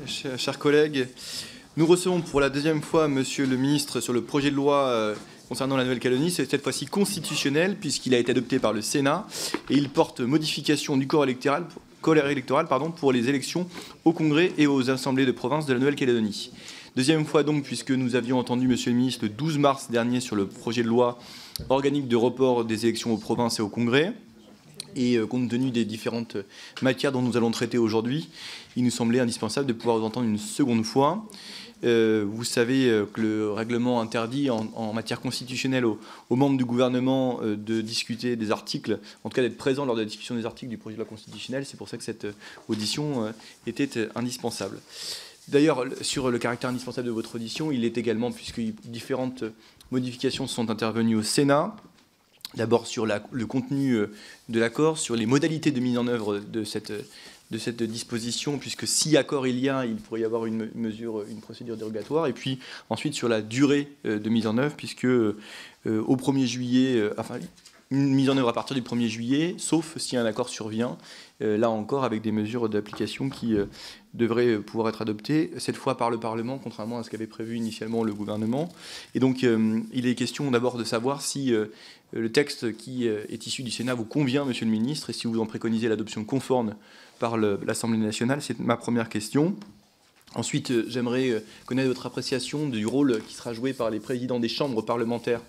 chers collègues. Nous recevons pour la deuxième fois Monsieur le ministre sur le projet de loi concernant la Nouvelle-Calédonie. C'est cette fois-ci constitutionnel puisqu'il a été adopté par le Sénat et il porte modification du corps électoral pour les élections au Congrès et aux assemblées de province de la Nouvelle-Calédonie. Deuxième fois donc, puisque nous avions entendu Monsieur le ministre le 12 mars dernier sur le projet de loi organique de report des élections aux provinces et au Congrès. Et compte tenu des différentes matières dont nous allons traiter aujourd'hui, il nous semblait indispensable de pouvoir vous entendre une seconde fois. Vous savez que le règlement interdit en matière constitutionnelle aux membres du gouvernement de discuter des articles, en tout cas d'être présents lors de la discussion des articles du projet de loi constitutionnel. C'est pour ça que cette audition était indispensable. D'ailleurs, sur le caractère indispensable de votre audition, il est également, puisque différentes modifications sont intervenues au Sénat. D'abord sur le contenu de l'accord, sur les modalités de mise en œuvre de cette disposition, puisque si accord il pourrait y avoir une procédure dérogatoire, et puis ensuite sur la durée de mise en œuvre, puisque au 1er juillet, une mise en œuvre à partir du 1er juillet, sauf si un accord survient, là encore avec des mesures d'application qui devraient pouvoir être adoptées, cette fois par le Parlement, contrairement à ce qu'avait prévu initialement le gouvernement. Et donc il est question d'abord de savoir si le texte qui est issu du Sénat vous convient, Monsieur le ministre, et si vous en préconisez l'adoption conforme par l'Assemblée nationale. C'est ma première question. Ensuite, j'aimerais connaître votre appréciation du rôle qui sera joué par les présidents des chambres parlementaires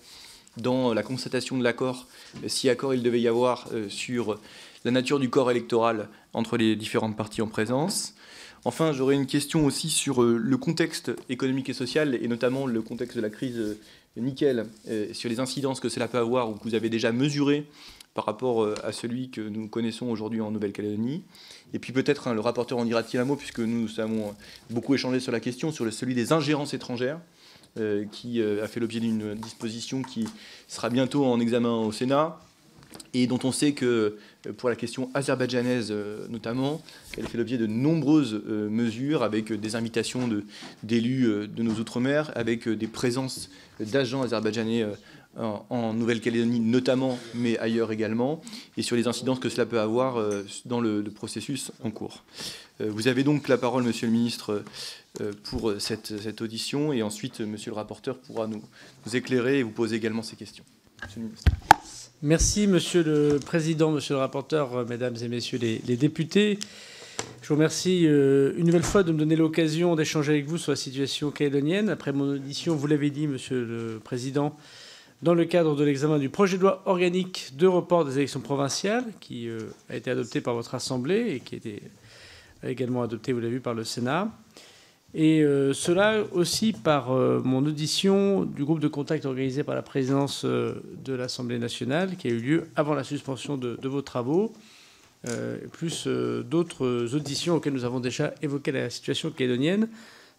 dans la constatation de l'accord, si accord il devait y avoir sur la nature du corps électoral entre les différentes parties en présence. Enfin, j'aurais une question aussi sur le contexte économique et social, et notamment le contexte de la crise nickel, sur les incidences que cela peut avoir ou que vous avez déjà mesurées par rapport à celui que nous connaissons aujourd'hui en Nouvelle-Calédonie. Et puis peut-être le rapporteur en dira-t-il un mot, puisque nous avons beaucoup échangé sur la question, sur celui des ingérences étrangères, qui a fait l'objet d'une disposition qui sera bientôt en examen au Sénat, et dont on sait que, pour la question azerbaïdjanaise notamment, elle fait l'objet de nombreuses mesures, avec des invitations d'élus de nos Outre-mer, avec des présences d'agents azerbaïdjanais en Nouvelle-Calédonie notamment, mais ailleurs également, et sur les incidences que cela peut avoir dans le processus en cours. Vous avez donc la parole, Monsieur le ministre, pour cette audition, et ensuite, Monsieur le rapporteur pourra nous éclairer et vous poser également ces questions. Monsieur le ministre. Merci, Monsieur le Président, Monsieur le rapporteur, Mesdames et Messieurs les députés. Je vous remercie une nouvelle fois de me donner l'occasion d'échanger avec vous sur la situation calédonienne. Après mon audition, vous l'avez dit, Monsieur le Président, dans le cadre de l'examen du projet de loi organique de report des élections provinciales, qui a été adopté par votre Assemblée et qui a été également adopté, vous l'avez vu, par le Sénat. Et cela aussi par mon audition du groupe de contact organisé par la présidence de l'Assemblée nationale, qui a eu lieu avant la suspension de vos travaux, plus d'autres auditions auxquelles nous avons déjà évoqué la situation calédonienne,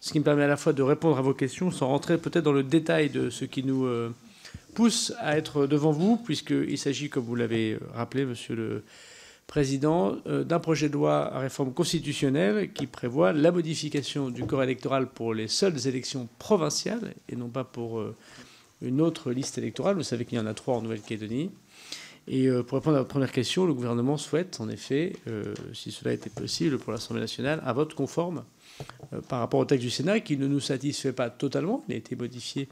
ce qui me permet à la fois de répondre à vos questions sans rentrer peut-être dans le détail de ce qui nous pousse à être devant vous, puisqu'il s'agit, comme vous l'avez rappelé, Monsieur le Président, d'un projet de loi à réforme constitutionnelle qui prévoit la modification du corps électoral pour les seules élections provinciales et non pas pour une autre liste électorale. Vous savez qu'il y en a 3 en Nouvelle-Calédonie. Et pour répondre à votre première question, le gouvernement souhaite, en effet, si cela était possible pour l'Assemblée nationale, un vote conforme par rapport au texte du Sénat qui ne nous satisfait pas totalement. Il a été modifié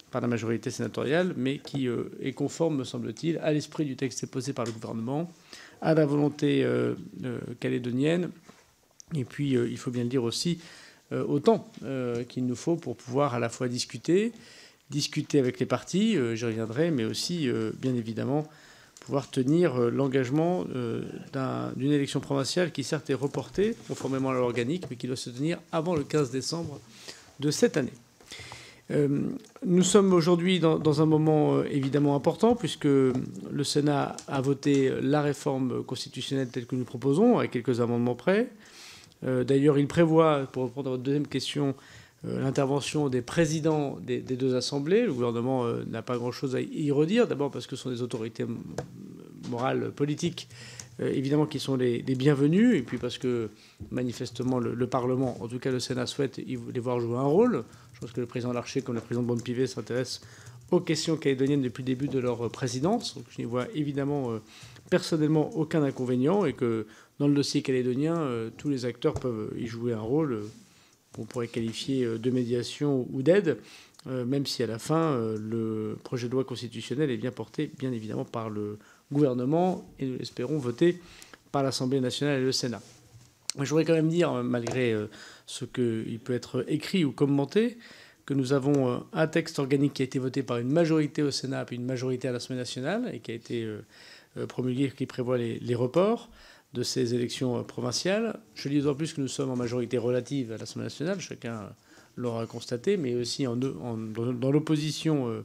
par la majorité sénatoriale, mais qui est conforme, me semble-t-il, à l'esprit du texte déposé par le gouvernement, à la volonté calédonienne, et puis, il faut bien le dire aussi, au temps qu'il nous faut pour pouvoir à la fois discuter avec les partis, j'y reviendrai, mais aussi, bien évidemment, pouvoir tenir l'engagement d'une élection provinciale qui, certes, est reportée, conformément à l'organique, mais qui doit se tenir avant le 15 décembre de cette année. Nous sommes aujourd'hui dans un moment évidemment important, puisque le Sénat a voté la réforme constitutionnelle telle que nous proposons, avec quelques amendements près. D'ailleurs, il prévoit, pour répondre à votre deuxième question, l'intervention des présidents des 2 assemblées. Le gouvernement n'a pas grand-chose à y redire, d'abord parce que ce sont des autorités morales, politiques, évidemment, qui sont les bienvenus, et puis parce que, manifestement, le Parlement, en tout cas le Sénat, souhaite les voir jouer un rôle. Je pense que le président Larcher, comme le président Bonne-Pivet, s'intéresse aux questions calédoniennes depuis le début de leur présidence. Donc je n'y vois évidemment personnellement aucun inconvénient, et que dans le dossier calédonien, tous les acteurs peuvent y jouer un rôle, qu'on pourrait qualifier de médiation ou d'aide, même si à la fin, le projet de loi constitutionnelle est bien porté, bien évidemment, par le gouvernement et nous l'espérons voté par l'Assemblée nationale et le Sénat. Je voudrais quand même dire, malgré ce qu'il peut être écrit ou commenté, que nous avons un texte organique qui a été voté par une majorité au Sénat puis une majorité à l'Assemblée nationale et qui a été promulgué, qui prévoit les reports de ces élections provinciales. Je dis d'autant plus que nous sommes en majorité relative à l'Assemblée nationale, chacun l'aura constaté, mais aussi dans l'opposition,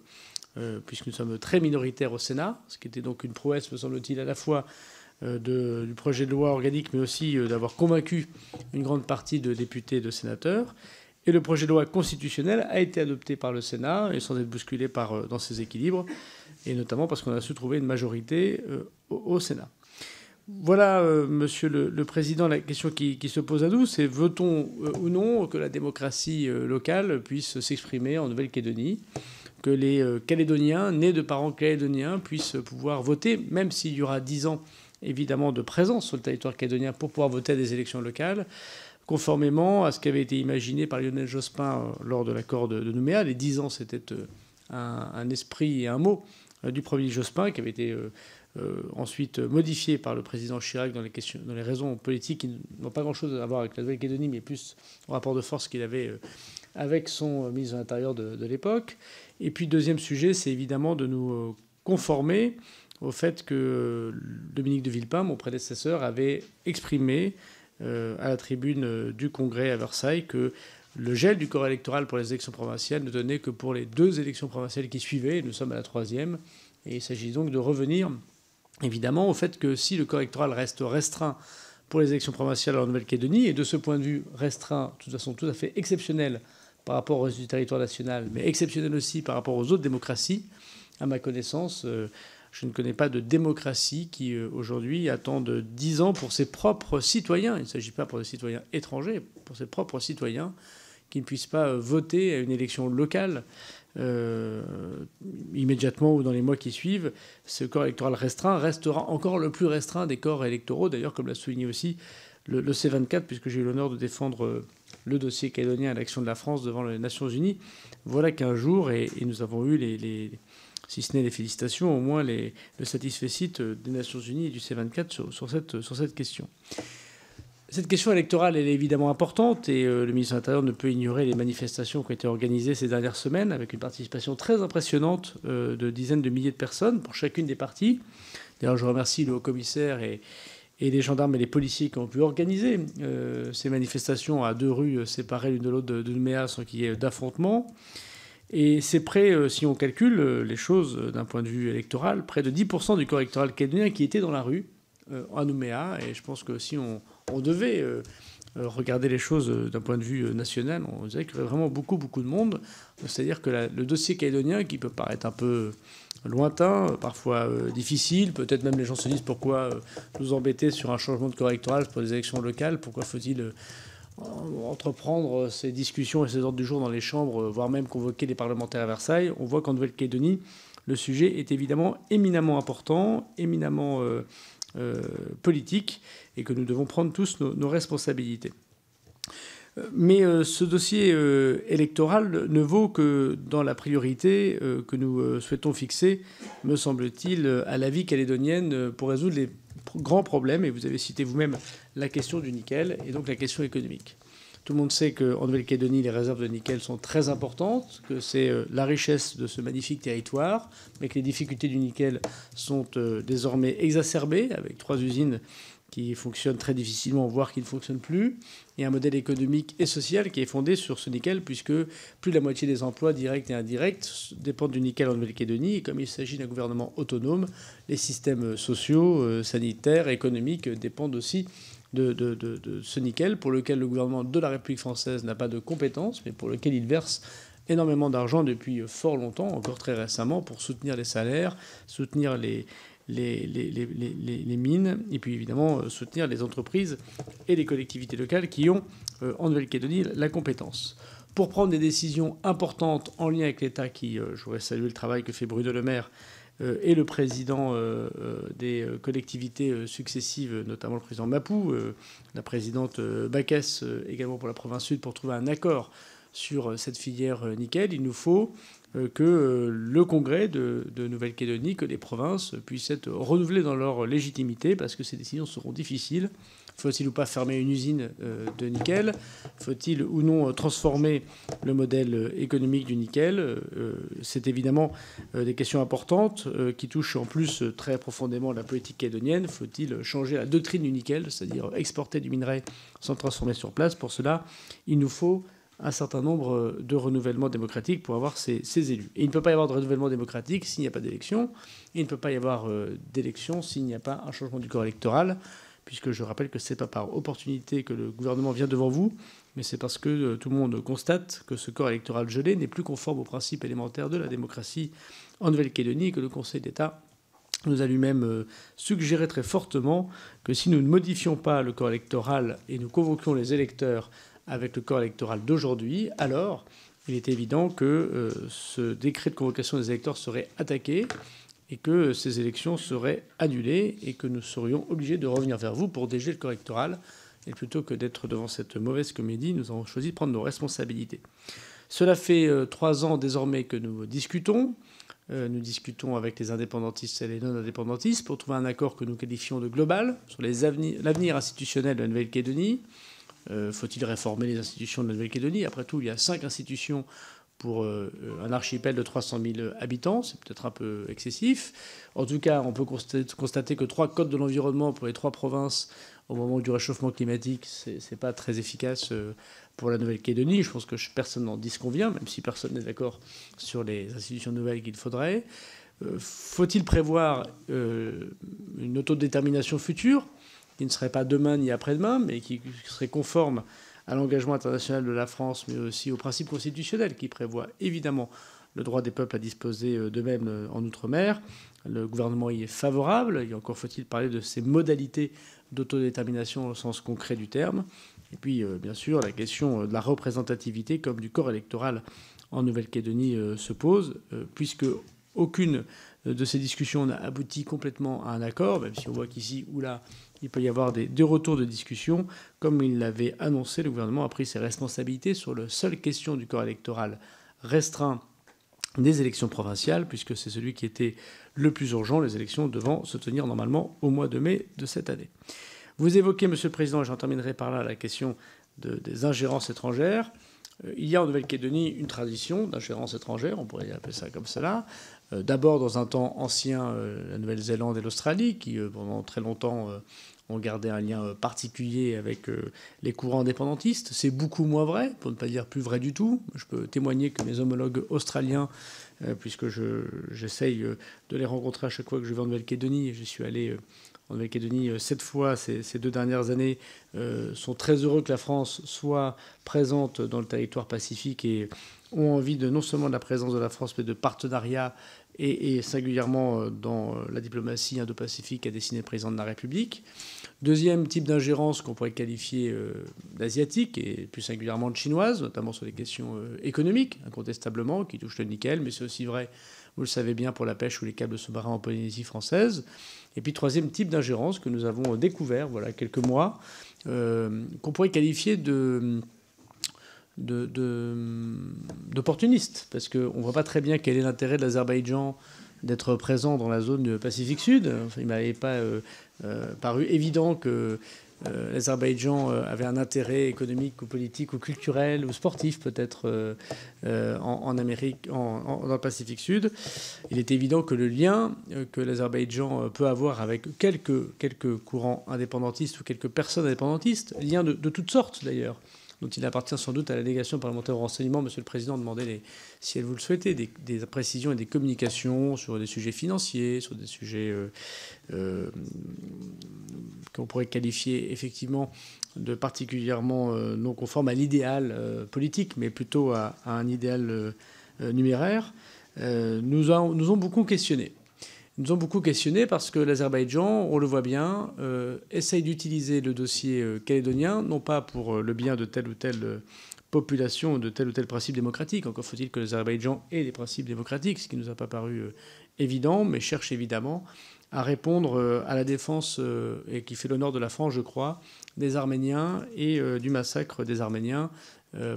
puisque nous sommes très minoritaires au Sénat, ce qui était donc une prouesse, me semble-t-il, à la fois du projet de loi organique, mais aussi d'avoir convaincu une grande partie de députés et de sénateurs. Et le projet de loi constitutionnel a été adopté par le Sénat, et sans être bousculé dans ses équilibres, et notamment parce qu'on a su trouver une majorité au Sénat. Voilà, Monsieur le Président, la question qui se pose à nous, c'est veut-on ou non que la démocratie locale puisse s'exprimer en Nouvelle-Calédonie, que les Calédoniens, nés de parents calédoniens, puissent pouvoir voter, même s'il y aura 10 ans, évidemment, de présence sur le territoire calédonien pour pouvoir voter à des élections locales, conformément à ce qui avait été imaginé par Lionel Jospin lors de l'accord de Nouméa. Les 10 ans, c'était un esprit et un mot du premier Jospin qui avait été ensuite modifié par le président Chirac dans les raisons politiques qui n'ont pas grand-chose à voir avec la Nouvelle-Calédonie, mais plus au rapport de force qu'il avait avec son ministre de l'Intérieur de l'époque. Et puis, deuxième sujet, c'est évidemment de nous conformer au fait que Dominique de Villepin, mon prédécesseur, avait exprimé à la tribune du Congrès à Versailles que le gel du corps électoral pour les élections provinciales ne donnait que pour les 2 élections provinciales qui suivaient. Nous sommes à la 3e. Et il s'agit donc de revenir, évidemment, au fait que si le corps électoral reste restreint pour les élections provinciales en Nouvelle-Calédonie, et de ce point de vue restreint, de toute façon tout à fait exceptionnel par rapport au reste du territoire national, mais exceptionnel aussi par rapport aux autres démocraties, à ma connaissance, je ne connais pas de démocratie qui, aujourd'hui, attende 10 ans pour ses propres citoyens. Il ne s'agit pas pour des citoyens étrangers, pour ses propres citoyens qui ne puissent pas voter à une élection locale immédiatement ou dans les mois qui suivent. Ce corps électoral restreint restera encore le plus restreint des corps électoraux, d'ailleurs, comme l'a souligné aussi le C24, puisque j'ai eu l'honneur de défendre le dossier calédonien à l'action de la France devant les Nations Unies. Voilà qu'un jour, et nous avons eu si ce n'est les félicitations, au moins le satisfecit des Nations Unies et du C24 sur cette question. Cette question électorale, elle est évidemment importante et le ministre de l'Intérieur ne peut ignorer les manifestations qui ont été organisées ces dernières semaines avec une participation très impressionnante de dizaines de milliers de personnes pour chacune des parties. D'ailleurs, je remercie le haut-commissaire et les gendarmes et les policiers qui ont pu organiser ces manifestations à 2 rues séparées l'une de l'autre de Nouméa sans qu'il y ait d'affrontement. Et c'est près, si on calcule les choses d'un point de vue électoral, près de 10% du corps électoral calédonien qui était dans la rue à Nouméa. Et je pense que si on devait regarder les choses d'un point de vue national, on dirait qu'il y aurait vraiment beaucoup de monde. C'est-à-dire que le dossier calédonien, qui peut paraître un peu lointain, parfois difficile, peut-être même les gens se disent pourquoi nous embêter sur un changement de corps électoral pour les élections locales, pourquoi faut-il entreprendre ces discussions et ces ordres du jour dans les chambres, voire même convoquer les parlementaires à Versailles. On voit qu'en Nouvelle-Calédonie, le sujet est évidemment éminemment important, éminemment politique, et que nous devons prendre tous nos responsabilités. Mais ce dossier électoral ne vaut que dans la priorité que nous souhaitons fixer, me semble-t-il, à la vie calédonienne pour résoudre les grands problèmes. Et vous avez cité vous-même la question du nickel et donc la question économique. Tout le monde sait qu'en Nouvelle-Calédonie, les réserves de nickel sont très importantes, que c'est la richesse de ce magnifique territoire, mais que les difficultés du nickel sont désormais exacerbées, avec 3 usines qui fonctionnent très difficilement, voire qui ne fonctionnent plus, et un modèle économique et social qui est fondé sur ce nickel, puisque plus de la moitié des emplois directs et indirects dépendent du nickel en Nouvelle-Calédonie, et comme il s'agit d'un gouvernement autonome, les systèmes sociaux, sanitaires, économiques dépendent aussi de ce nickel, pour lequel le gouvernement de la République française n'a pas de compétences, mais pour lequel il verse énormément d'argent depuis fort longtemps, encore très récemment, pour soutenir les salaires, soutenir les mines, et puis évidemment soutenir les entreprises et les collectivités locales qui ont en Nouvelle-Calédonie la compétence. Pour prendre des décisions importantes en lien avec l'État, je voudrais saluer le travail que fait Bruno Le Maire et le président des collectivités successives, notamment le président Mapou, la présidente Baquès également pour la province sud, pour trouver un accord sur cette filière nickel. Il nous faut que le Congrès de Nouvelle-Calédonie, que les provinces puissent être renouvelées dans leur légitimité, parce que ces décisions seront difficiles. Faut-il ou pas fermer une usine de nickel? Faut-il ou non transformer le modèle économique du nickel? C'est évidemment des questions importantes qui touchent en plus très profondément la politique calédonienne. Faut-il changer la doctrine du nickel, c'est-à-dire exporter du minerai sans transformer sur place? Pour cela, il nous faut un certain nombre de renouvellements démocratiques pour avoir ces élus. Et il ne peut pas y avoir de renouvellement démocratique s'il n'y a pas d'élection. Il ne peut pas y avoir d'élection s'il n'y a pas un changement du corps électoral, puisque je rappelle que ce n'est pas par opportunité que le gouvernement vient devant vous, mais c'est parce que tout le monde constate que ce corps électoral gelé n'est plus conforme aux principes élémentaires de la démocratie en Nouvelle-Calédonie, et que le Conseil d'État nous a lui-même suggéré très fortement que si nous ne modifions pas le corps électoral et nous convoquions les électeurs avec le corps électoral d'aujourd'hui, alors il est évident que ce décret de convocation des électeurs serait attaqué et que ces élections seraient annulées et que nous serions obligés de revenir vers vous pour dégeler le corps électoral. Et plutôt que d'être devant cette mauvaise comédie, nous avons choisi de prendre nos responsabilités. Cela fait 3 ans désormais que nous discutons. Nous discutons avec les indépendantistes et les non-indépendantistes pour trouver un accord que nous qualifions de global sur l'avenir institutionnel de la Nouvelle-Calédonie. Faut-il réformer les institutions de la Nouvelle-Calédonie? Après tout, il y a 5 institutions pour un archipel de 300 000 habitants. C'est peut-être un peu excessif. En tout cas, on peut constater que 3 codes de l'environnement pour les 3 provinces au moment du réchauffement climatique, c'est pas très efficace pour la Nouvelle-Calédonie. Je pense que personne n'en disconvient, même si personne n'est d'accord sur les institutions nouvelles qu'il faudrait. Faut-il prévoir une autodétermination future qui ne serait pas demain ni après-demain, mais qui serait conforme à l'engagement international de la France, mais aussi aux principes constitutionnels qui prévoient évidemment le droit des peuples à disposer d'eux-mêmes en Outre-mer? Le gouvernement y est favorable. Et encore faut-il parler de ces modalités d'autodétermination au sens concret du terme. Et puis, bien sûr, la question de la représentativité comme du corps électoral en Nouvelle-Calédonie se pose, puisque aucune de ces discussions n'a abouti complètement à un accord, même si on voit qu'ici ou là, il peut y avoir des retours de discussion. Comme il l'avait annoncé, le gouvernement a pris ses responsabilités sur la seule question du corps électoral restreint des élections provinciales, puisque c'est celui qui était le plus urgent, les élections devant se tenir normalement au mois de mai de cette année. Vous évoquez, Monsieur le Président, et j'en terminerai par là, la question des ingérences étrangères. Il y a en Nouvelle-Calédonie une tradition d'ingérence étrangère, on pourrait appeler ça comme cela. D'abord, dans un temps ancien, la Nouvelle-Zélande et l'Australie, qui pendant très longtemps ont gardé un lien particulier avec les courants indépendantistes. C'est beaucoup moins vrai, pour ne pas dire plus vrai du tout. Je peux témoigner que mes homologues australiens, puisque j'essaye de les rencontrer à chaque fois que je vais en Nouvelle-Calédonie, et je suis allé en Nouvelle-Calédonie 7 fois ces 2 dernières années, sont très heureux que la France soit présente dans le territoire pacifique et ont envie non seulement de la présence de la France, mais de partenariat et singulièrement dans la diplomatie indo-pacifique à destinée du président de la République. Deuxième type d'ingérence qu'on pourrait qualifier d'asiatique et plus singulièrement de chinoise, notamment sur les questions économiques, incontestablement, qui touchent le nickel, mais c'est aussi vrai, vous le savez bien, pour la pêche ou les câbles sous-marins en Polynésie française. Et puis troisième type d'ingérence que nous avons découvert voilà quelques mois, qu'on pourrait qualifier d'opportuniste, parce qu'on ne voit pas très bien quel est l'intérêt de l'Azerbaïdjan d'être présent dans la zone du Pacifique Sud. Enfin, il ne m'avait pas paru évident que l'Azerbaïdjan avait un intérêt économique ou politique ou culturel ou sportif peut-être en Amérique, dans le Pacifique Sud. Il est évident que le lien que l'Azerbaïdjan peut avoir avec quelques courants indépendantistes ou quelques personnes indépendantistes, liens de toutes sortes d'ailleurs, dont il appartient sans doute à la délégation parlementaire au renseignement. Monsieur le Président, demandez, si vous le souhaitez, des précisions et des communications sur des sujets financiers, sur des sujets qu'on pourrait qualifier effectivement de particulièrement non conformes à l'idéal politique, mais plutôt à un idéal numéraire, nous ont beaucoup questionné. nous ont beaucoup questionnés parce que l'Azerbaïdjan, on le voit bien, essaye d'utiliser le dossier calédonien, non pas pour le bien de telle ou telle population, de tel ou tel principe démocratique. Encore faut-il que l'Azerbaïdjan ait des principes démocratiques, ce qui ne nous a pas paru évident, mais cherche évidemment à répondre à la défense, et qui fait l'honneur de la France, je crois, des Arméniens et du massacre des Arméniens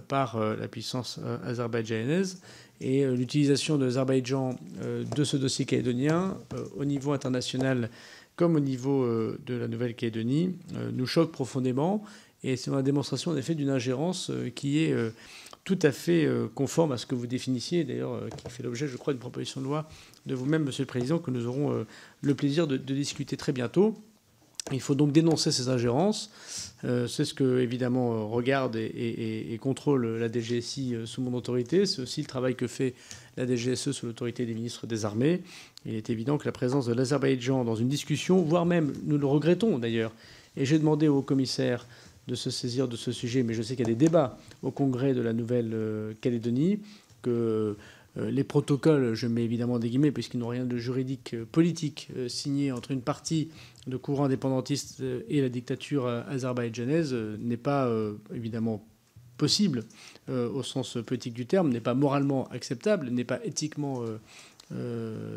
par la puissance azerbaïdjanaise. Et l'utilisation de l'Azerbaïdjan de ce dossier calédonien au niveau international comme au niveau de la Nouvelle-Calédonie nous choque profondément. Et c'est la démonstration, en effet, d'une ingérence qui est tout à fait conforme à ce que vous définissiez, d'ailleurs, qui fait l'objet, je crois, d'une proposition de loi de vous-même, Monsieur le Président, que nous aurons le plaisir de discuter très bientôt. Il faut donc dénoncer ces ingérences. C'est ce que, évidemment, regarde et contrôle la DGSI sous mon autorité. C'est aussi le travail que fait la DGSE sous l'autorité des ministres des Armées. Il est évident que la présence de l'Azerbaïdjan dans une discussion, voire même, nous le regrettons d'ailleurs, et j'ai demandé au commissaire de se saisir de ce sujet, mais je sais qu'il y a des débats au Congrès de la Nouvelle-Calédonie, que les protocoles, je mets évidemment des guillemets, puisqu'ils n'ont rien de juridique politique signé entre une partie de courant indépendantiste et la dictature azerbaïdjanaise n'est pas évidemment possible au sens politique du terme, n'est pas moralement acceptable, n'est pas éthiquement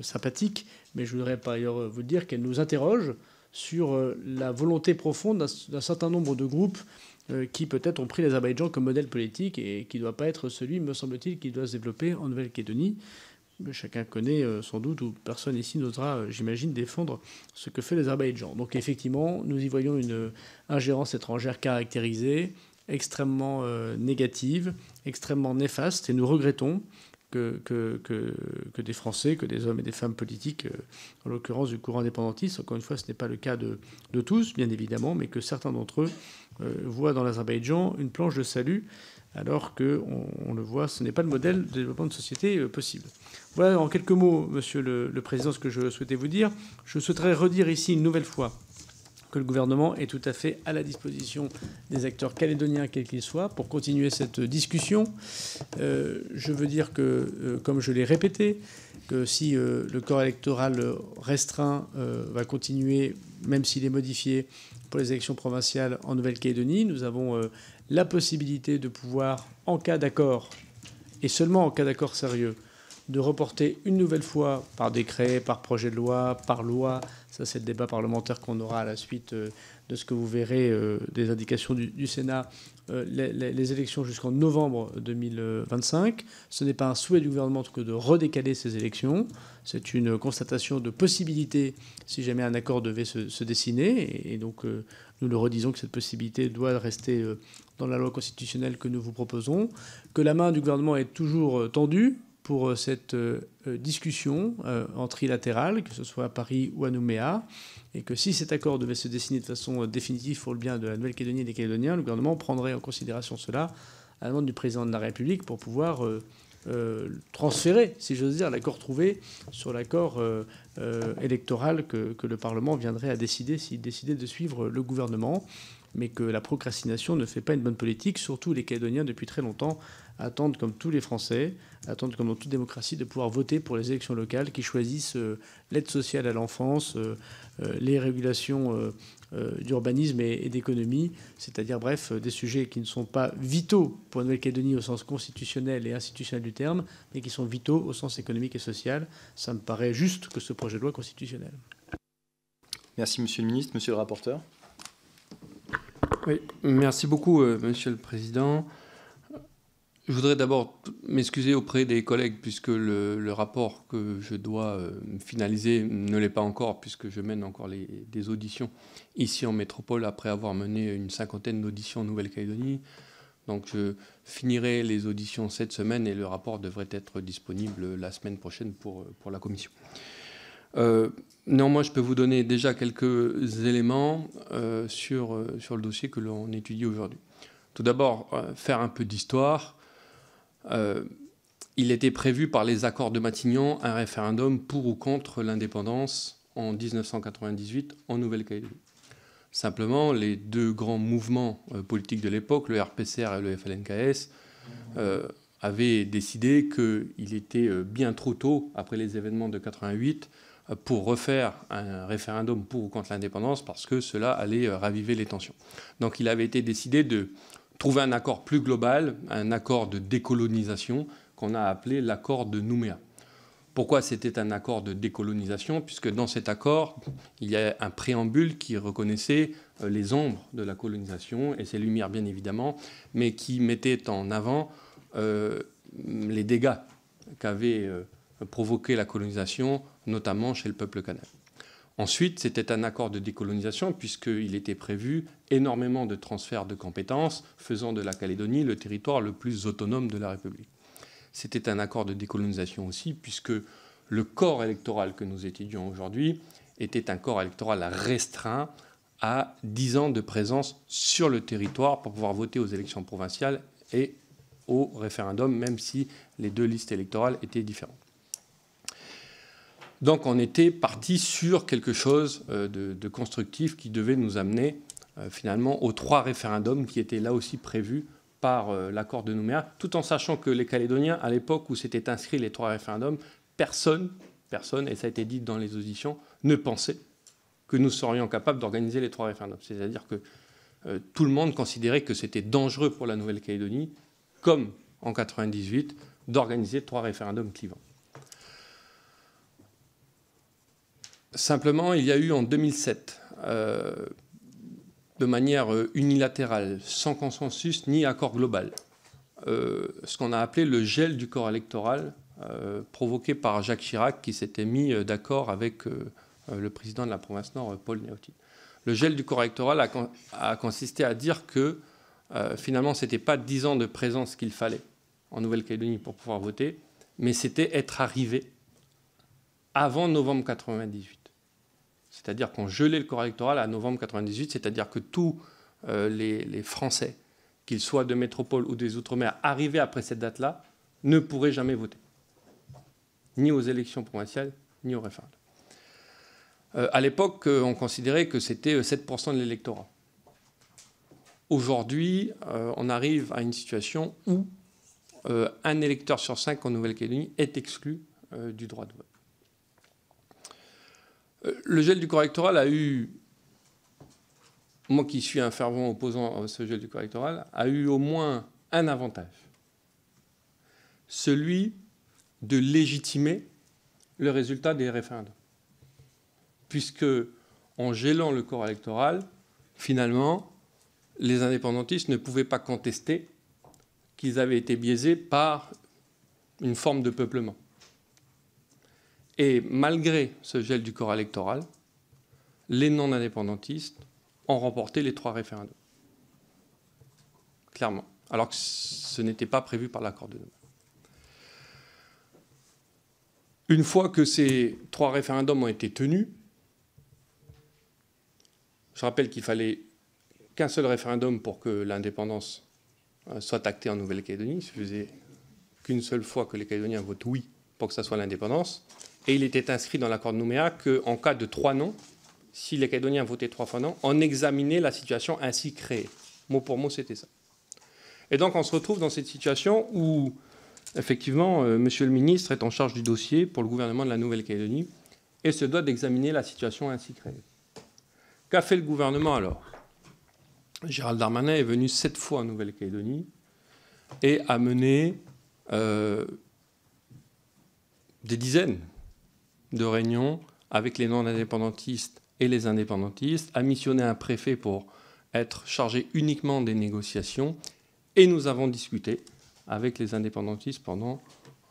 sympathique, mais je voudrais par ailleurs vous dire qu'elle nous interroge sur la volonté profonde d'un certain nombre de groupes qui peut-être ont pris l'Azerbaïdjan comme modèle politique et qui ne doit pas être celui, me semble-t-il, qui doit se développer en Nouvelle-Calédonie. Chacun connaît sans doute, ou personne ici n'osera, j'imagine, défendre ce que fait l'Azerbaïdjan. Donc effectivement, nous y voyons une ingérence étrangère caractérisée, extrêmement négative, extrêmement néfaste, et nous regrettons que des Français, que des hommes et des femmes politiques, en l'occurrence du courant indépendantiste, encore une fois, ce n'est pas le cas de tous, bien évidemment, mais que certains d'entre eux voient dans l'Azerbaïdjan une planche de salut, alors qu'on le voit, ce n'est pas le modèle de développement de société possible. Voilà en quelques mots, Monsieur le Président, ce que je souhaitais vous dire. Je souhaiterais redire ici une nouvelle fois que le gouvernement est tout à fait à la disposition des acteurs calédoniens, quels qu'ils soient, pour continuer cette discussion. Je veux dire que, comme je l'ai répété, que si le corps électoral restreint va continuer, même s'il est modifié pour les élections provinciales en Nouvelle-Calédonie, nous avons la possibilité de pouvoir, en cas d'accord, et seulement en cas d'accord sérieux, de reporter une nouvelle fois par décret, par projet de loi, par loi. Ça, c'est le débat parlementaire qu'on aura à la suite de ce que vous verrez des indications du Sénat, les élections jusqu'en novembre 2025. Ce n'est pas un souhait du gouvernement que de redécaler ces élections. C'est une constatation de possibilité si jamais un accord devait se dessiner. Et donc, nous le redisons que cette possibilité doit rester dans la loi constitutionnelle que nous vous proposons. Que la main du gouvernement est toujours tendue pour cette discussion en trilatérale, que ce soit à Paris ou à Nouméa, et que si cet accord devait se dessiner de façon définitive pour le bien de la Nouvelle-Calédonie et des Calédoniens, le gouvernement prendrait en considération cela à la demande du président de la République pour pouvoir transférer, si j'ose dire, l'accord trouvé sur l'accord électoral que le Parlement viendrait à décider s'il décidait de suivre le gouvernement, mais que la procrastination ne fait pas une bonne politique. Surtout les Calédoniens, depuis très longtemps, attendent, comme tous les Français, attendent comme dans toute démocratie, de pouvoir voter pour les élections locales qui choisissent l'aide sociale à l'enfance, les régulations d'urbanisme et d'économie, c'est-à-dire, bref, des sujets qui ne sont pas vitaux pour la Nouvelle-Calédonie au sens constitutionnel et institutionnel du terme, mais qui sont vitaux au sens économique et social. Ça me paraît juste que ce projet de loi constitutionnel. Merci, Monsieur le Ministre. Monsieur le rapporteur. Oui, merci beaucoup, Monsieur le Président. Je voudrais d'abord m'excuser auprès des collègues puisque le rapport que je dois finaliser ne l'est pas encore puisque je mène encore des auditions ici en métropole après avoir mené une 50aine d'auditions en Nouvelle-Calédonie. Donc je finirai les auditions cette semaine et le rapport devrait être disponible la semaine prochaine pour la commission. Néanmoins, je peux vous donner déjà quelques éléments sur le dossier que l'on étudie aujourd'hui. Tout d'abord, faire un peu d'histoire. Il était prévu par les accords de Matignon un référendum pour ou contre l'indépendance en 1998 en Nouvelle-Calédonie. Simplement, les deux grands mouvements politiques de l'époque, le RPCR et le FLNKS, avaient décidé qu'il était bien trop tôt, après les événements de 88, pour refaire un référendum pour ou contre l'indépendance parce que cela allait raviver les tensions. Donc il avait été décidé de trouver un accord plus global, un accord de décolonisation qu'on a appelé l'accord de Nouméa. Pourquoi c'était un accord de décolonisation? Puisque dans cet accord, il y a un préambule qui reconnaissait les ombres de la colonisation et ses lumières bien évidemment, mais qui mettait en avant les dégâts qu'avait provoqué la colonisation, notamment chez le peuple kanak. Ensuite, c'était un accord de décolonisation puisqu'il était prévu énormément de transferts de compétences, faisant de la Calédonie le territoire le plus autonome de la République. C'était un accord de décolonisation aussi puisque le corps électoral que nous étudions aujourd'hui était un corps électoral restreint à 10 ans de présence sur le territoire pour pouvoir voter aux élections provinciales et au référendum, même si les deux listes électorales étaient différentes. Donc on était parti sur quelque chose de constructif qui devait nous amener finalement aux 3 référendums qui étaient là aussi prévus par l'accord de Nouméa, tout en sachant que les Calédoniens, à l'époque où s'étaient inscrits les 3 référendums, personne, et ça a été dit dans les auditions, ne pensait que nous serions capables d'organiser les 3 référendums. C'est-à-dire que tout le monde considérait que c'était dangereux pour la Nouvelle-Calédonie, comme en 1998, d'organiser 3 référendums clivants. Simplement, il y a eu en 2007, de manière unilatérale, sans consensus ni accord global, ce qu'on a appelé le gel du corps électoral, provoqué par Jacques Chirac, qui s'était mis d'accord avec le président de la province Nord, Paul Néotine. Le gel du corps électoral a consisté à dire que finalement, ce n'était pas 10 ans de présence qu'il fallait en Nouvelle-Calédonie pour pouvoir voter, mais c'était être arrivé avant novembre 1998. C'est-à-dire qu'on gelait le corps électoral à novembre 1998, c'est-à-dire que tous les Français, qu'ils soient de métropole ou des Outre-mer, arrivés après cette date-là, ne pourraient jamais voter. Ni aux élections provinciales, ni au référendum. À l'époque, on considérait que c'était 7% de l'électorat. Aujourd'hui, on arrive à une situation où un électeur sur 5 en Nouvelle-Calédonie est exclu du droit de vote. Le gel du corps électoral a eu, moi qui suis un fervent opposant à ce gel du corps électoral, a eu au moins un avantage. Celui de légitimer le résultat des référendums. Puisque, en gelant le corps électoral, finalement, les indépendantistes ne pouvaient pas contester qu'ils avaient été biaisés par une forme de peuplement. Et malgré ce gel du corps électoral, les non-indépendantistes ont remporté les 3 référendums. Clairement. Alors que ce n'était pas prévu par l'accord de Nouméa. Une fois que ces 3 référendums ont été tenus, je rappelle qu'il fallait qu'un seul référendum pour que l'indépendance soit actée en Nouvelle-Calédonie. Il suffisait qu'une seule fois que les Calédoniens votent oui pour que ça soit l'indépendance. Et il était inscrit dans l'accord de Nouméa qu'en cas de 3 non, si les Calédoniens votaient 3 fois non, on examinait la situation ainsi créée. Mot pour mot, c'était ça. Et donc on se retrouve dans cette situation où, effectivement, Monsieur le ministre est en charge du dossier pour le gouvernement de la Nouvelle-Calédonie et se doit d'examiner la situation ainsi créée. Qu'a fait le gouvernement alors? Gérald Darmanin est venu 7 fois en Nouvelle-Calédonie et a mené des dizaines de réunions avec les non-indépendantistes et les indépendantistes, a missionné un préfet pour être chargé uniquement des négociations, et nous avons discuté avec les indépendantistes pendant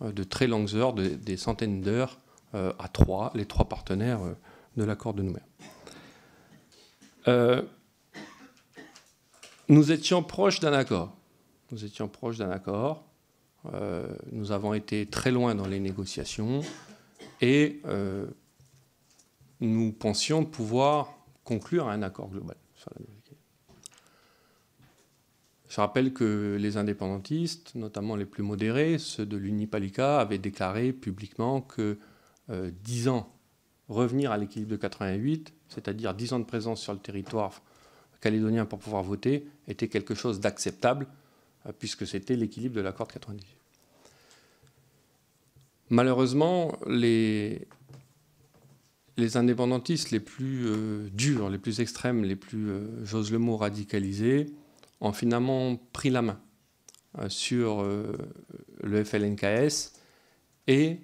de très longues heures, des centaines d'heures, à 3, les 3 partenaires de l'accord de Nouméa. Nous étions proches d'un accord. Nous avons été très loin dans les négociations et nous pensions pouvoir conclure un accord global sur la Nouvelle-Calédonie. Je rappelle que les indépendantistes, notamment les plus modérés, ceux de l'Unipalika, avaient déclaré publiquement que 10 ans, revenir à l'équilibre de 88, c'est-à-dire 10 ans de présence sur le territoire calédonien pour pouvoir voter, était quelque chose d'acceptable, puisque c'était l'équilibre de l'accord de 98. Malheureusement, les les indépendantistes les plus durs, les plus extrêmes, les plus, j'ose le mot, radicalisés, ont finalement pris la main sur le FLNKS et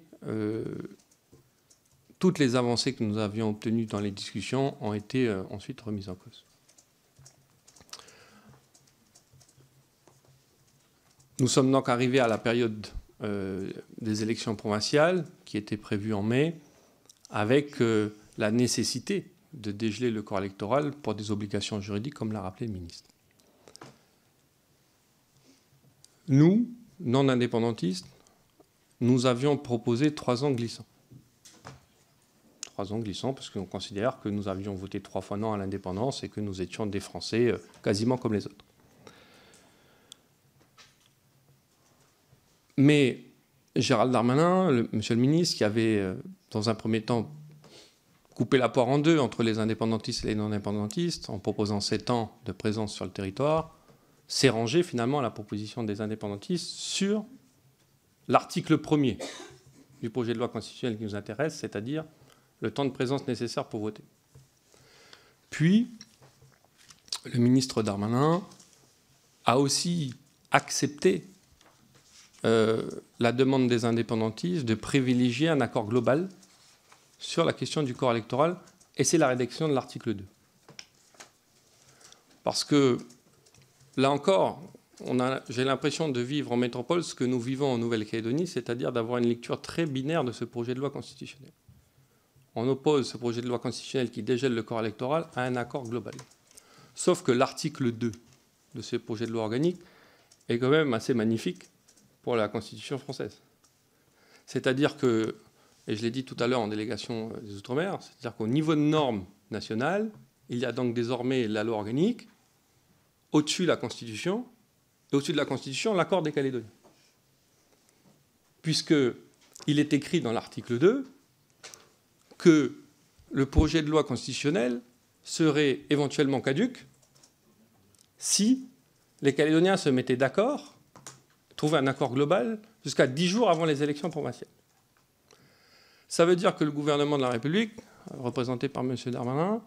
toutes les avancées que nous avions obtenues dans les discussions ont été ensuite remises en cause. Nous sommes donc arrivés à la période des élections provinciales qui était prévue en mai, avec la nécessité de dégeler le corps électoral pour des obligations juridiques, comme l'a rappelé le ministre. Nous, non-indépendantistes, nous avions proposé 3 ans glissants. 3 ans glissants parce qu'on considère que nous avions voté 3 fois non à l'indépendance et que nous étions des Français quasiment comme les autres. Mais Gérald Darmanin, monsieur le ministre, qui avait, dans un premier temps, coupé la poire en deux entre les indépendantistes et les non-indépendantistes, en proposant 7 ans de présence sur le territoire, s'est rangé finalement à la proposition des indépendantistes sur l'article 1er du projet de loi constitutionnelle qui nous intéresse, c'est-à-dire le temps de présence nécessaire pour voter. Puis, le ministre Darmanin a aussi accepté la demande des indépendantistes de privilégier un accord global sur la question du corps électoral, et c'est la rédaction de l'article 2. Parce que, là encore, j'ai l'impression de vivre en métropole ce que nous vivons en Nouvelle-Calédonie, c'est-à-dire d'avoir une lecture très binaire de ce projet de loi constitutionnel. On oppose ce projet de loi constitutionnel qui dégèle le corps électoral à un accord global. Sauf que l'article 2 de ce projet de loi organique est quand même assez magnifique pour la Constitution française. C'est-à-dire que, et je l'ai dit tout à l'heure en délégation des Outre-mer, c'est-à-dire qu'au niveau de normes nationales, il y a donc désormais la loi organique, au-dessus la Constitution, et au-dessus de la Constitution, l'accord des Calédoniens. Puisqu'il est écrit dans l'article 2 que le projet de loi constitutionnel serait éventuellement caduc si les Calédoniens se mettaient d'accord, trouvaient un accord global jusqu'à 10 jours avant les élections provinciales. Ça veut dire que le gouvernement de la République, représenté par M. Darmanin,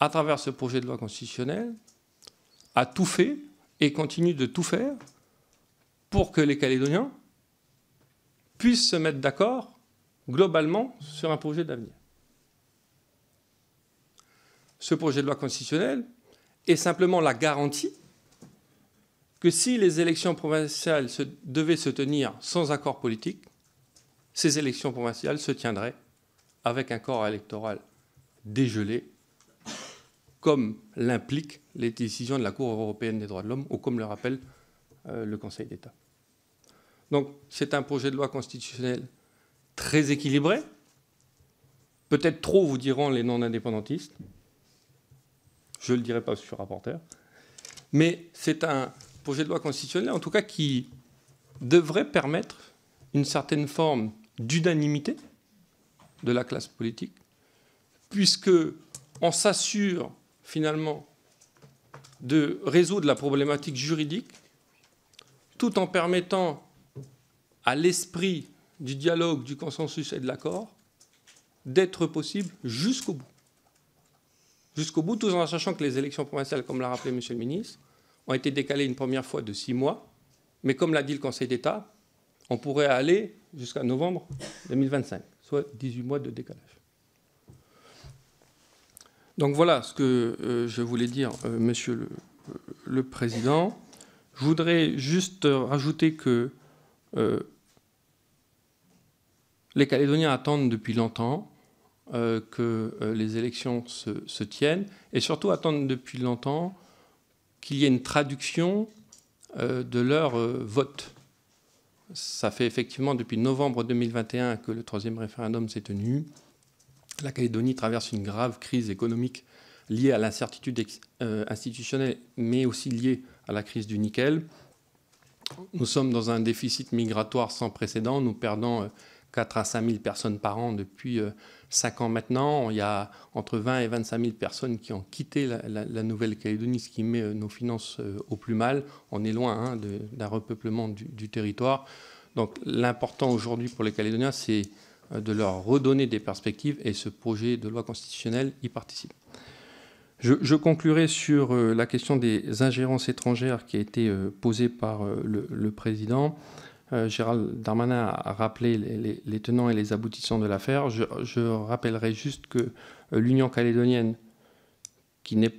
à travers ce projet de loi constitutionnel, a tout fait et continue de tout faire pour que les Calédoniens puissent se mettre d'accord globalement sur un projet d'avenir. Ce projet de loi constitutionnel est simplement la garantie que si les élections provinciales devaient se tenir sans accord politique, ces élections provinciales se tiendraient avec un corps électoral dégelé, comme l'impliquent les décisions de la Cour européenne des droits de l'homme, ou comme le rappelle le Conseil d'État. Donc c'est un projet de loi constitutionnel très équilibré, peut-être trop, vous diront les non-indépendantistes, je ne le dirai pas parce que je suis rapporteur, mais c'est un projet de loi constitutionnel, en tout cas, qui devrait permettre une certaine forme d'unanimité de la classe politique, puisqu'on s'assure finalement de résoudre la problématique juridique tout en permettant à l'esprit du dialogue, du consensus et de l'accord d'être possible jusqu'au bout. Jusqu'au bout, tout en sachant que les élections provinciales, comme l'a rappelé M. le ministre, ont été décalées une première fois de 6 mois, mais comme l'a dit le Conseil d'État, on pourrait aller jusqu'à novembre 2025, soit 18 mois de décalage. Donc voilà ce que je voulais dire, Monsieur le Président. Je voudrais juste rajouter que les Calédoniens attendent depuis longtemps que les élections se tiennent, et surtout attendent depuis longtemps qu'il y ait une traduction de leur vote. Ça fait effectivement depuis novembre 2021 que le 3e référendum s'est tenu. La Calédonie traverse une grave crise économique liée à l'incertitude institutionnelle, mais aussi liée à la crise du nickel. Nous sommes dans un déficit migratoire sans précédent. Nous perdons 4 à 5 000 personnes par an depuis 5 ans maintenant. Il y a entre 20 et 25 000 personnes qui ont quitté la Nouvelle-Calédonie, ce qui met nos finances au plus mal. On est loin d'un repeuplement du territoire. Donc l'important aujourd'hui pour les Calédoniens, c'est de leur redonner des perspectives, et ce projet de loi constitutionnelle y participe. Je conclurai sur la question des ingérences étrangères qui a été posée par le président. Gérald Darmanin a rappelé les tenants et les aboutissants de l'affaire. Je rappellerai juste que l'Union calédonienne, qui n'est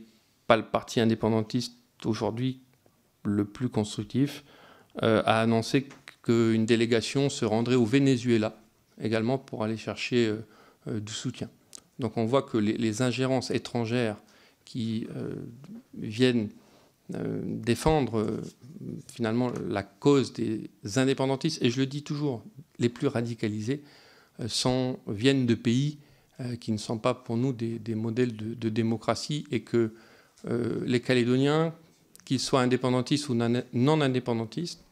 pas le parti indépendantiste aujourd'hui le plus constructif, a annoncé qu'une délégation se rendrait au Venezuela également pour aller chercher du soutien. Donc on voit que les ingérences étrangères qui viennent défendre finalement la cause des indépendantistes, et je le dis toujours, les plus radicalisés, viennent de pays qui ne sont pas pour nous des modèles de démocratie, et que les Calédoniens, qu'ils soient indépendantistes ou non indépendantistes,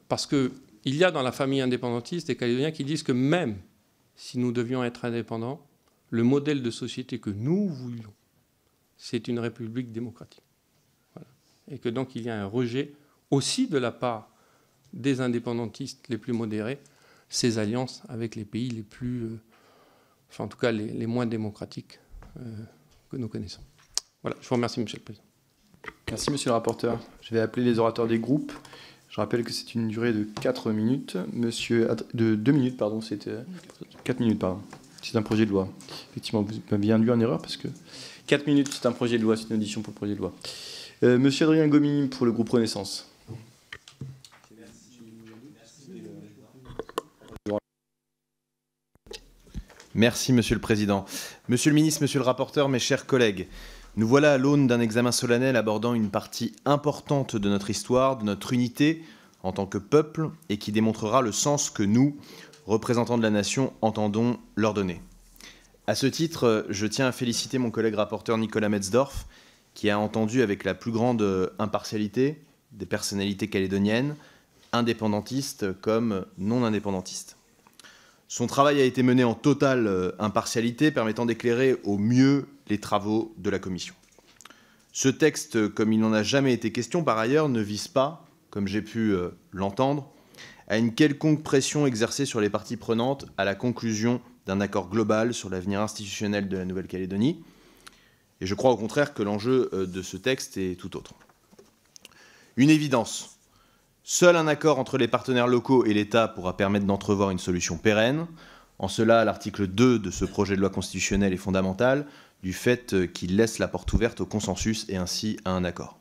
parce qu'il y a dans la famille indépendantiste des Calédoniens qui disent que même si nous devions être indépendants, le modèle de société que nous voulions, c'est une république démocratique. Voilà. Et que donc il y a un rejet aussi de la part des indépendantistes les plus modérés, ces alliances avec les pays les plus, enfin en tout cas les moins démocratiques que nous connaissons. Voilà, je vous remercie, Monsieur le Président. Merci, Monsieur le rapporteur. Je vais appeler les orateurs des groupes. Je rappelle que c'est une durée de 4 minutes. De 2 minutes, pardon, c'était 4 minutes, pardon. C'est un projet de loi. Effectivement, vous m'avez induit en erreur parce que 4 minutes, c'est un projet de loi, c'est une audition pour le projet de loi. Monsieur Adrien Gomi pour le groupe Renaissance. Merci, Monsieur le Président. Monsieur le Ministre, Monsieur le rapporteur, mes chers collègues, nous voilà à l'aune d'un examen solennel abordant une partie importante de notre histoire, de notre unité en tant que peuple, et qui démontrera le sens que nous, représentants de la nation, entendons leur donner. À ce titre, je tiens à féliciter mon collègue rapporteur Nicolas Metzdorf, qui a entendu avec la plus grande impartialité des personnalités calédoniennes, indépendantistes comme non indépendantistes. Son travail a été mené en totale impartialité, permettant d'éclairer au mieux les travaux de la Commission. Ce texte, comme il n'en a jamais été question par ailleurs, ne vise pas, comme j'ai pu l'entendre, à une quelconque pression exercée sur les parties prenantes à la conclusion d'un accord global sur l'avenir institutionnel de la Nouvelle-Calédonie. Et je crois au contraire que l'enjeu de ce texte est tout autre. Une évidence. Seul un accord entre les partenaires locaux et l'État pourra permettre d'entrevoir une solution pérenne. En cela, l'article 2 de ce projet de loi constitutionnelle est fondamental, du fait qu'il laisse la porte ouverte au consensus et ainsi à un accord.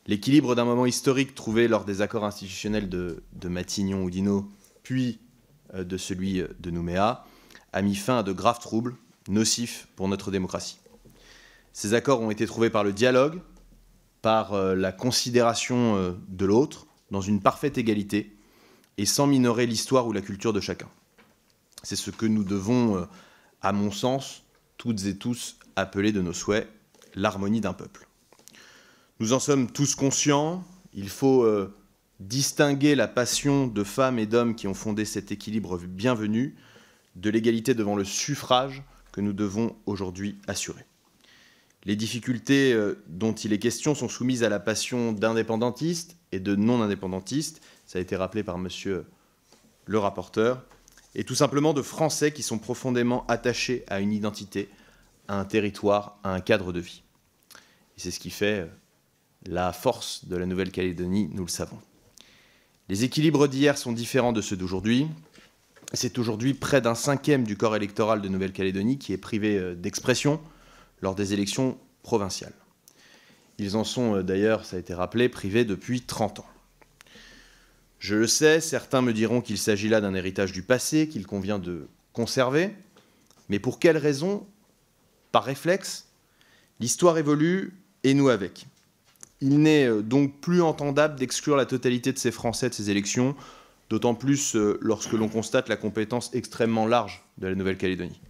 L'équilibre d'un moment historique trouvé lors des accords institutionnels de Matignon-Oudinot, puis de celui de Nouméa, a mis fin à de graves troubles, nocifs pour notre démocratie. Ces accords ont été trouvés par le dialogue, par la considération de l'autre, dans une parfaite égalité, et sans minorer l'histoire ou la culture de chacun. C'est ce que nous devons, à mon sens, toutes et tous appeler de nos souhaits l'harmonie d'un peuple. Nous en sommes tous conscients, il faut distinguer la passion de femmes et d'hommes qui ont fondé cet équilibre bienvenu de l'égalité devant le suffrage que nous devons aujourd'hui assurer. Les difficultés dont il est question sont soumises à la passion d'indépendantistes et de non-indépendantistes, ça a été rappelé par monsieur le rapporteur, et tout simplement de Français qui sont profondément attachés à une identité, à un territoire, à un cadre de vie. Et c'est ce qui fait la force de la Nouvelle-Calédonie, nous le savons. Les équilibres d'hier sont différents de ceux d'aujourd'hui. C'est aujourd'hui près d'un cinquième du corps électoral de Nouvelle-Calédonie qui est privé d'expression lors des élections provinciales. Ils en sont d'ailleurs, ça a été rappelé, privés depuis 30 ans. Je le sais, certains me diront qu'il s'agit là d'un héritage du passé, qu'il convient de conserver, mais pour quelle raison? Par réflexe, l'histoire évolue et nous avec. Il n'est donc plus entendable d'exclure la totalité de ces Français de ces élections, d'autant plus lorsque l'on constate la compétence extrêmement large de la Nouvelle-Calédonie.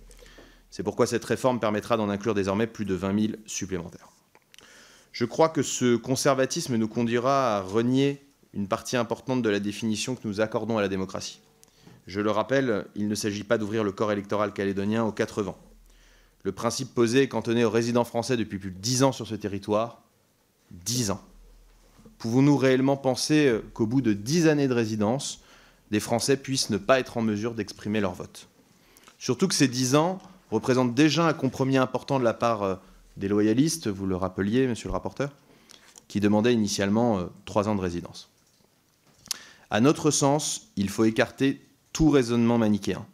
C'est pourquoi cette réforme permettra d'en inclure désormais plus de 20 000 supplémentaires. Je crois que ce conservatisme nous conduira à renier une partie importante de la définition que nous accordons à la démocratie. Je le rappelle, il ne s'agit pas d'ouvrir le corps électoral calédonien aux 4 vents. Le principe posé est cantonné aux résidents français depuis plus de 10 ans sur ce territoire. 10 ans. Pouvons-nous réellement penser qu'au bout de 10 années de résidence, des Français puissent ne pas être en mesure d'exprimer leur vote. Surtout que ces 10 ans représentent déjà un compromis important de la part des loyalistes, vous le rappeliez, monsieur le rapporteur, qui demandaient initialement 3 ans de résidence. À notre sens, il faut écarter tout raisonnement manichéen.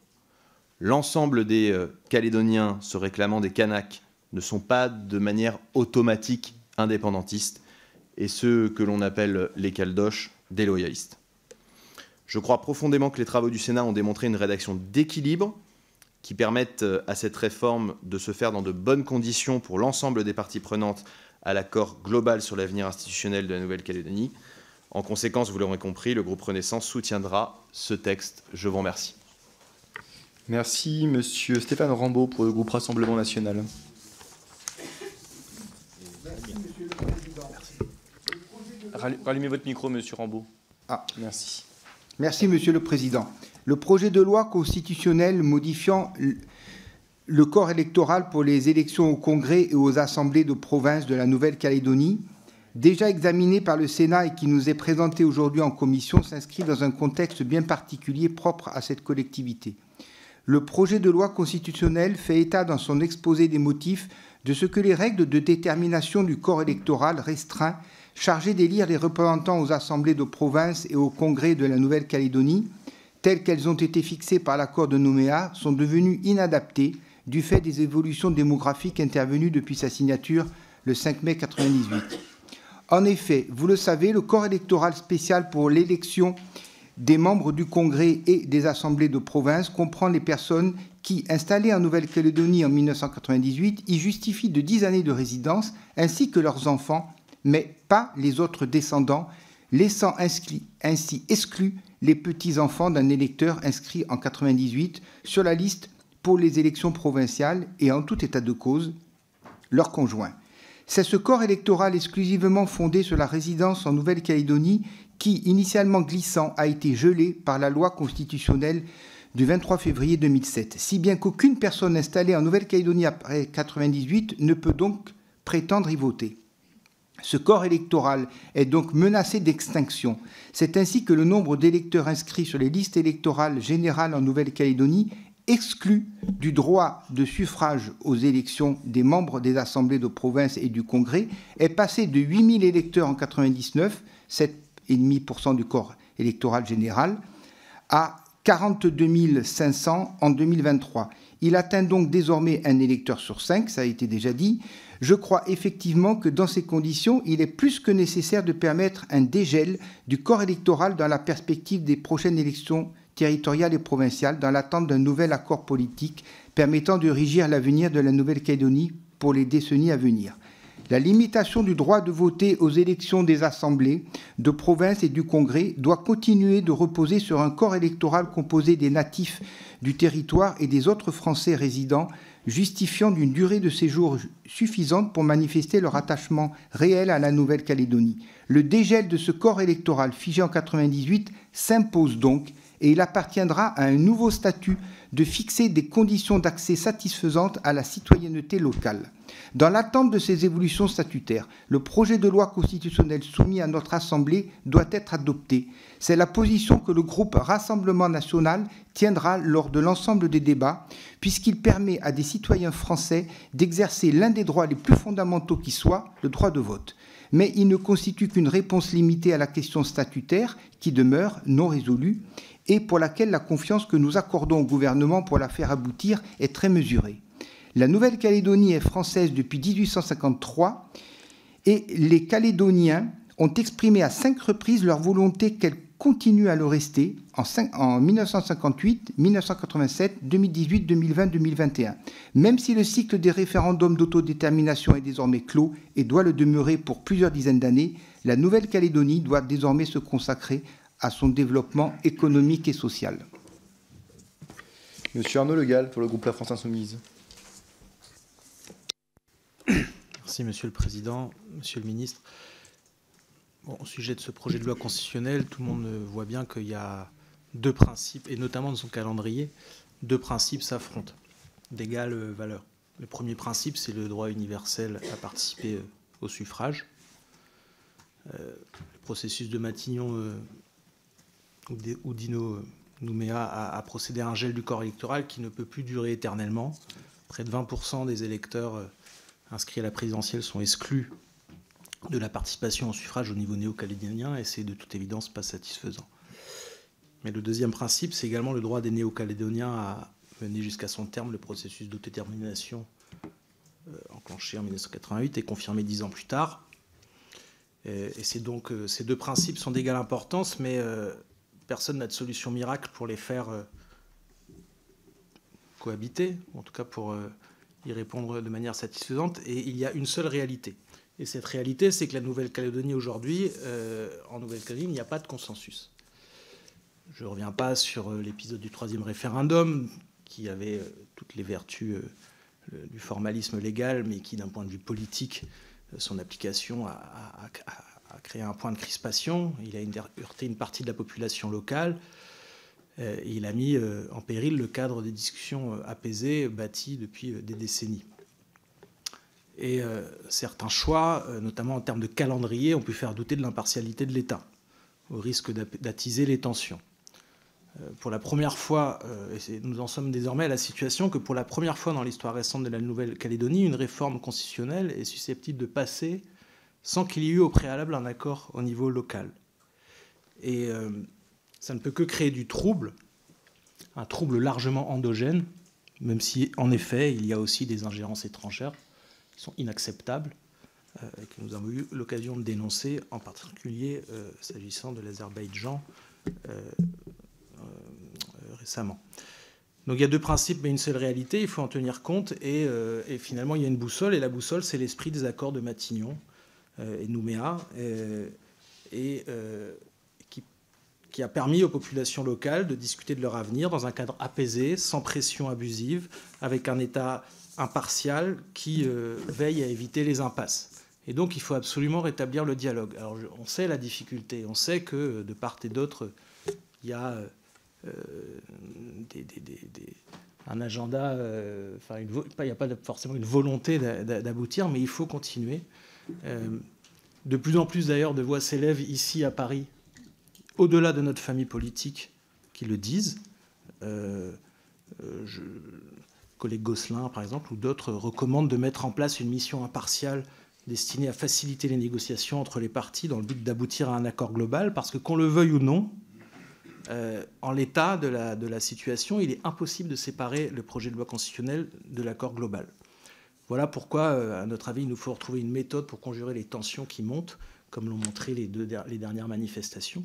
L'ensemble des Calédoniens se réclamant des Kanaks ne sont pas de manière automatique indépendantistes, et ceux que l'on appelle les Caldoches, des loyalistes. Je crois profondément que les travaux du Sénat ont démontré une rédaction d'équilibre qui permettent à cette réforme de se faire dans de bonnes conditions pour l'ensemble des parties prenantes à l'accord global sur l'avenir institutionnel de la Nouvelle-Calédonie. En conséquence, vous l'aurez compris, le groupe Renaissance soutiendra ce texte. Je vous remercie. Merci, monsieur Stéphane Rambaud, pour le groupe Rassemblement National. Merci, monsieur le président. Rallumez votre micro, monsieur Rambaud. Ah, merci. Merci, monsieur le président. Le projet de loi constitutionnelle modifiant le corps électoral pour les élections au Congrès et aux assemblées de province de la Nouvelle-Calédonie, déjà examiné par le Sénat et qui nous est présenté aujourd'hui en commission, s'inscrit dans un contexte bien particulier propre à cette collectivité. Le projet de loi constitutionnelle fait état dans son exposé des motifs de ce que les règles de détermination du corps électoral restreint, chargées d'élire les représentants aux assemblées de province et au Congrès de la Nouvelle-Calédonie, telles qu'elles ont été fixées par l'accord de Nouméa, sont devenues inadaptées du fait des évolutions démographiques intervenues depuis sa signature le 5 mai 1998. En effet, vous le savez, le corps électoral spécial pour l'élection des membres du Congrès et des assemblées de province comprend les personnes qui, installées en Nouvelle-Calédonie en 1998, y justifient de 10 années de résidence, ainsi que leurs enfants, mais pas les autres descendants, laissant ainsi exclus les petits-enfants d'un électeur inscrit en 1998 sur la liste pour les élections provinciales et en tout état de cause, leurs conjoints. C'est ce corps électoral exclusivement fondé sur la résidence en Nouvelle-Calédonie qui, initialement glissant, a été gelé par la loi constitutionnelle du 23 février 2007, si bien qu'aucune personne installée en Nouvelle-Calédonie après 1998 ne peut donc prétendre y voter. Ce corps électoral est donc menacé d'extinction. C'est ainsi que le nombre d'électeurs inscrits sur les listes électorales générales en Nouvelle-Calédonie exclu du droit de suffrage aux élections des membres des assemblées de province et du Congrès est passé de 8 000 électeurs en 1999, 7,5% du corps électoral général, à 42 500 en 2023. Il atteint donc désormais un électeur sur 5, ça a été déjà dit. Je crois effectivement que dans ces conditions, il est plus que nécessaire de permettre un dégel du corps électoral dans la perspective des prochaines élections territoriales et provinciales, dans l'attente d'un nouvel accord politique permettant de régir l'avenir de la Nouvelle-Calédonie pour les décennies à venir. La limitation du droit de voter aux élections des assemblées de province et du Congrès doit continuer de reposer sur un corps électoral composé des natifs du territoire et des autres Français résidents, justifiant d'une durée de séjour suffisante pour manifester leur attachement réel à la Nouvelle-Calédonie. Le dégel de ce corps électoral figé en 1998 s'impose donc et il appartiendra à un nouveau statut de fixer des conditions d'accès satisfaisantes à la citoyenneté locale. Dans l'attente de ces évolutions statutaires, le projet de loi constitutionnelle soumis à notre Assemblée doit être adopté. C'est la position que le groupe Rassemblement National tiendra lors de l'ensemble des débats, puisqu'il permet à des citoyens français d'exercer l'un des droits les plus fondamentaux qui soit, le droit de vote. Mais il ne constitue qu'une réponse limitée à la question statutaire, qui demeure non résolue, et pour laquelle la confiance que nous accordons au gouvernement pour la faire aboutir est très mesurée. La Nouvelle-Calédonie est française depuis 1853 et les Calédoniens ont exprimé à 5 reprises leur volonté qu'elle continue à le rester en 1958, 1987, 2018, 2020, 2021. Même si le cycle des référendums d'autodétermination est désormais clos et doit le demeurer pour plusieurs dizaines d'années, la Nouvelle-Calédonie doit désormais se consacrer à son développement économique et social. Monsieur Arnaud Le Gall, pour le groupe La France Insoumise. Merci Monsieur le Président, Monsieur le Ministre. Bon, au sujet de ce projet de loi constitutionnelle, tout le monde voit bien qu'il y a 2 principes, et notamment dans son calendrier, 2 principes s'affrontent d'égale valeur. Le premier principe, c'est le droit universel à participer au suffrage. Le processus de Matignon où Dino Nouméa a procédé à un gel du corps électoral qui ne peut plus durer éternellement. Près de 20% des électeurs inscrits à la présidentielle sont exclus de la participation au suffrage au niveau néo-calédonien, et c'est de toute évidence pas satisfaisant. Mais le deuxième principe, c'est également le droit des néo-calédoniens à mener jusqu'à son terme le processus d'autodétermination enclenché en 1988 et confirmé 10 ans plus tard. Et c'est donc ces deux principes sont d'égale importance, mais personne n'a de solution miracle pour les faire cohabiter, en tout cas pour y répondre de manière satisfaisante. Et il y a une seule réalité. Et cette réalité, c'est que la Nouvelle-Calédonie aujourd'hui, en Nouvelle-Calédonie, il n'y a pas de consensus. Je ne reviens pas sur l'épisode du 3e référendum, qui avait toutes les vertus du formalisme légal, mais qui, d'un point de vue politique, son application a créé un point de crispation. Il a heurté une partie de la population locale. Et il a mis en péril le cadre des discussions apaisées, bâties depuis des décennies. Et certains choix, notamment en termes de calendrier, ont pu faire douter de l'impartialité de l'État, au risque d'attiser les tensions. Pour la première fois, et nous en sommes désormais à la situation que pour la première fois dans l'histoire récente de la Nouvelle-Calédonie, une réforme constitutionnelle est susceptible de passer sans qu'il y ait eu au préalable un accord au niveau local. Et ça ne peut que créer du trouble, un trouble largement endogène, même si en effet il y a aussi des ingérences étrangères qui sont inacceptables, que nous avons eu l'occasion de dénoncer, en particulier s'agissant de l'Azerbaïdjan récemment. Donc il y a deux principes mais une seule réalité, il faut en tenir compte, et finalement il y a une boussole, et la boussole c'est l'esprit des accords de Matignon et Nouméa, qui a permis aux populations locales de discuter de leur avenir dans un cadre apaisé, sans pression abusive, avec un État impartial qui veille à éviter les impasses. Et donc il faut absolument rétablir le dialogue. Alors on sait la difficulté, on sait que de part et d'autre, il y a un agenda, il n'y a pas forcément une volonté d'aboutir, mais il faut continuer. De plus en plus d'ailleurs de voix s'élèvent ici à Paris, au-delà de notre famille politique, qui le disent. Collègue Gosselin, par exemple, ou d'autres recommandent de mettre en place une mission impartiale destinée à faciliter les négociations entre les parties dans le but d'aboutir à un accord global, parce que qu'on le veuille ou non, en l'état de la situation, il est impossible de séparer le projet de loi constitutionnelle de l'accord global. Voilà pourquoi, à notre avis, il nous faut retrouver une méthode pour conjurer les tensions qui montent, comme l'ont montré les dernières manifestations,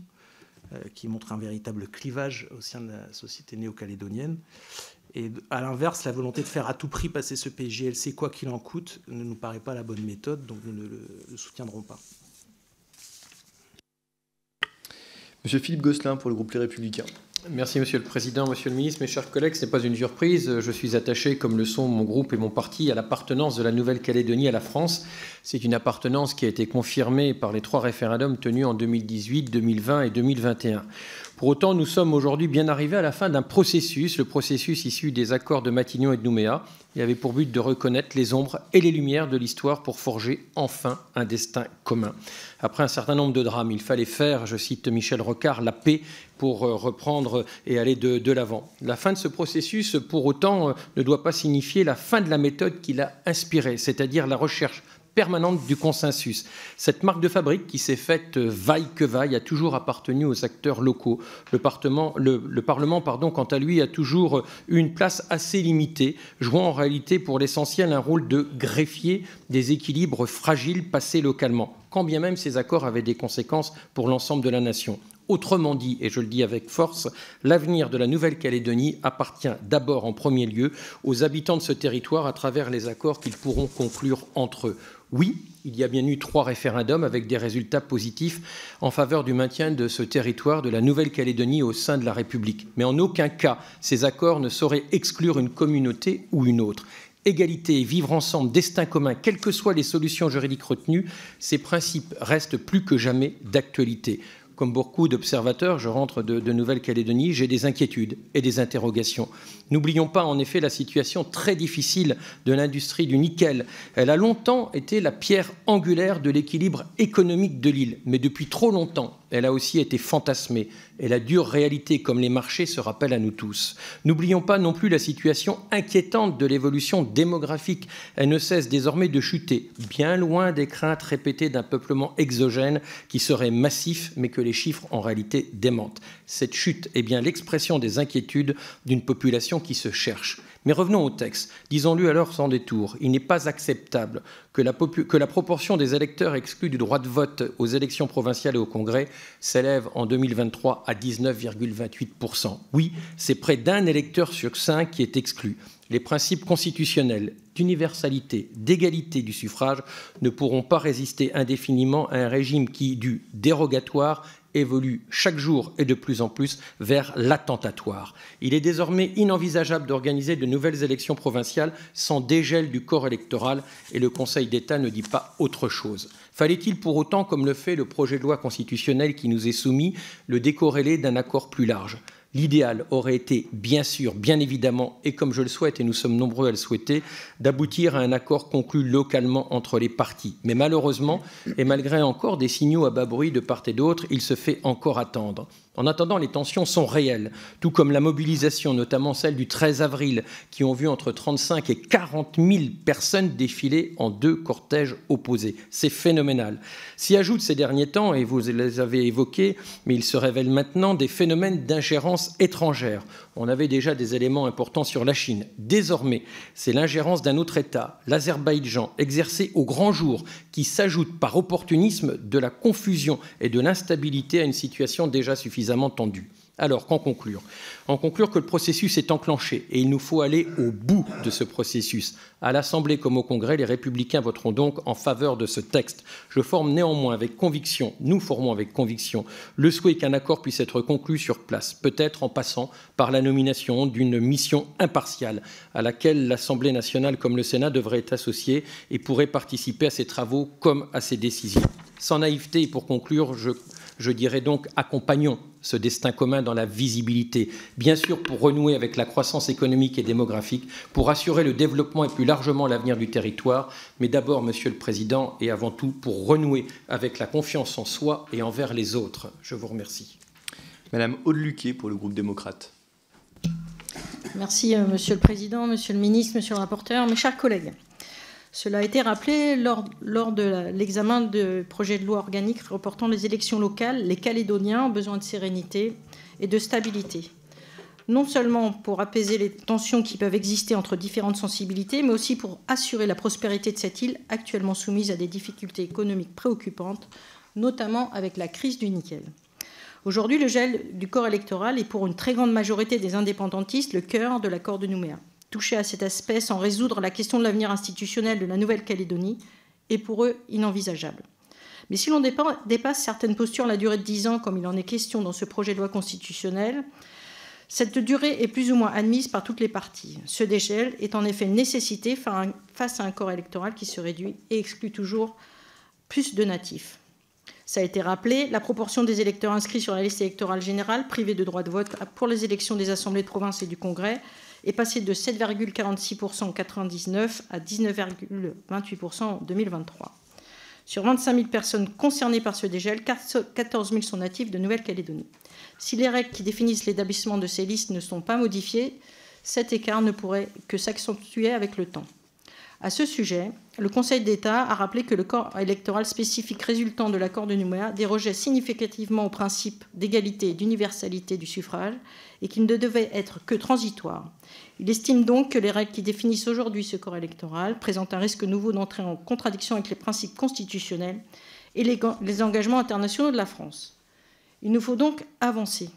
qui montrent un véritable clivage au sein de la société néo-calédonienne. Et à l'inverse, la volonté de faire à tout prix passer ce PJLC, quoi qu'il en coûte, ne nous paraît pas la bonne méthode, donc nous ne le soutiendrons pas. Monsieur Philippe Gosselin pour le groupe Les Républicains. Merci Monsieur le Président, Monsieur le Ministre, mes chers collègues. Ce n'est pas une surprise, je suis attaché, comme le sont mon groupe et mon parti, à l'appartenance de la Nouvelle-Calédonie à la France. C'est une appartenance qui a été confirmée par les 3 référendums tenus en 2018, 2020 et 2021. Pour autant, nous sommes aujourd'hui bien arrivés à la fin d'un processus, le processus issu des accords de Matignon et de Nouméa. Il avait pour but de reconnaître les ombres et les lumières de l'histoire pour forger enfin un destin commun. Après un certain nombre de drames, il fallait faire, je cite Michel Rocard, la paix pour reprendre et aller de l'avant. La fin de ce processus, pour autant, ne doit pas signifier la fin de la méthode qui l'a inspiré, c'est-à-dire la recherche permanente du consensus. Cette marque de fabrique qui s'est faite vaille que vaille a toujours appartenu aux acteurs locaux. Le Parlement, quant à lui, a toujours eu une place assez limitée, jouant en réalité pour l'essentiel un rôle de greffier des équilibres fragiles passés localement, quand bien même ces accords avaient des conséquences pour l'ensemble de la nation. Autrement dit, et je le dis avec force, l'avenir de la Nouvelle-Calédonie appartient d'abord en premier lieu aux habitants de ce territoire à travers les accords qu'ils pourront conclure entre eux. Oui, il y a bien eu 3 référendums avec des résultats positifs en faveur du maintien de ce territoire de la Nouvelle-Calédonie au sein de la République. Mais en aucun cas, ces accords ne sauraient exclure une communauté ou une autre. Égalité et vivre ensemble, destin commun, quelles que soient les solutions juridiques retenues, ces principes restent plus que jamais d'actualité. Comme beaucoup d'observateurs, je rentre de Nouvelle-Calédonie, j'ai des inquiétudes et des interrogations. N'oublions pas en effet la situation très difficile de l'industrie du nickel. Elle a longtemps été la pierre angulaire de l'équilibre économique de l'île, mais depuis trop longtemps, elle a aussi été fantasmée. Et la dure réalité, comme les marchés, se rappelle à nous tous. N'oublions pas non plus la situation inquiétante de l'évolution démographique. Elle ne cesse désormais de chuter, bien loin des craintes répétées d'un peuplement exogène qui serait massif, mais que les chiffres en réalité démentent. Cette chute est bien l'expression des inquiétudes d'une population qui se cherche. Mais revenons au texte. Disons-le alors sans détour. Il n'est pas acceptable que la proportion des électeurs exclus du droit de vote aux élections provinciales et au Congrès s'élève en 2023 à 19,28%. Oui, c'est près d'un électeur sur 5 qui est exclu. Les principes constitutionnels d'universalité, d'égalité du suffrage ne pourront pas résister indéfiniment à un régime qui, du dérogatoire, évolue chaque jour et de plus en plus vers l'attentatoire. Il est désormais inenvisageable d'organiser de nouvelles élections provinciales sans dégel du corps électoral et le Conseil d'État ne dit pas autre chose. Fallait-il pour autant, comme le fait le projet de loi constitutionnel qui nous est soumis, le décorréler d'un accord plus large ? L'idéal aurait été, bien sûr, bien évidemment, et comme je le souhaite, et nous sommes nombreux à le souhaiter, d'aboutir à un accord conclu localement entre les parties. Mais malheureusement, et malgré encore des signaux à bas bruit de part et d'autre, il se fait encore attendre. En attendant, les tensions sont réelles, tout comme la mobilisation, notamment celle du 13 avril, qui ont vu entre 35 et 40 000 personnes défiler en 2 cortèges opposés. C'est phénoménal. S'y ajoutent ces derniers temps, et vous les avez évoqués, mais ils se révèlent maintenant, des phénomènes d'ingérence étrangère. On avait déjà des éléments importants sur la Chine. Désormais, c'est l'ingérence d'un autre État, l'Azerbaïdjan, exercée au grand jour, qui s'ajoute par opportunisme de la confusion et de l'instabilité à une situation déjà suffisamment tendue. Alors, qu'en conclure ? En conclure que le processus est enclenché et il nous faut aller au bout de ce processus. À l'Assemblée comme au Congrès, les Républicains voteront donc en faveur de ce texte. Je forme néanmoins avec conviction, nous formons avec conviction, le souhait qu'un accord puisse être conclu sur place, peut-être en passant par la nomination d'une mission impartiale à laquelle l'Assemblée nationale comme le Sénat devraient être associés et pourraient participer à ces travaux comme à ces décisions. Sans naïveté et pour conclure, je dirais donc accompagnons ce destin commun dans la visibilité, bien sûr pour renouer avec la croissance économique et démographique, pour assurer le développement et plus largement l'avenir du territoire, mais d'abord, Monsieur le Président, et avant tout pour renouer avec la confiance en soi et envers les autres. Je vous remercie. Madame Aude Luquet pour le groupe démocrate. Merci Monsieur le Président, Monsieur le Ministre, Monsieur le rapporteur, mes chers collègues. Cela a été rappelé lors de l'examen du projet de loi organique reportant les élections locales. Les Calédoniens ont besoin de sérénité et de stabilité. Non seulement pour apaiser les tensions qui peuvent exister entre différentes sensibilités, mais aussi pour assurer la prospérité de cette île actuellement soumise à des difficultés économiques préoccupantes, notamment avec la crise du nickel. Aujourd'hui, le gel du corps électoral est pour une très grande majorité des indépendantistes le cœur de l'accord de Nouméa. Toucher à cet aspect sans résoudre la question de l'avenir institutionnel de la Nouvelle-Calédonie est pour eux inenvisageable. Mais si l'on dépasse certaines postures la durée de 10 ans, comme il en est question dans ce projet de loi constitutionnel, cette durée est plus ou moins admise par toutes les parties. Ce dégel est en effet une nécessité face à un corps électoral qui se réduit et exclut toujours plus de natifs. Ça a été rappelé, la proportion des électeurs inscrits sur la liste électorale générale, privés de droit de vote pour les élections des assemblées de province et du Congrès, est passée de 7,46% en 1999 à 19,28% en 2023. Sur 25 000 personnes concernées par ce dégel, 14 000 sont natifs de Nouvelle-Calédonie. Si les règles qui définissent l'établissement de ces listes ne sont pas modifiées, cet écart ne pourrait que s'accentuer avec le temps. À ce sujet, le Conseil d'État a rappelé que le corps électoral spécifique résultant de l'accord de Nouméa dérogeait significativement au principe d'égalité et d'universalité du suffrage et qu'il ne devait être que transitoire. Il estime donc que les règles qui définissent aujourd'hui ce corps électoral présentent un risque nouveau d'entrer en contradiction avec les principes constitutionnels et les engagements internationaux de la France. Il nous faut donc avancer.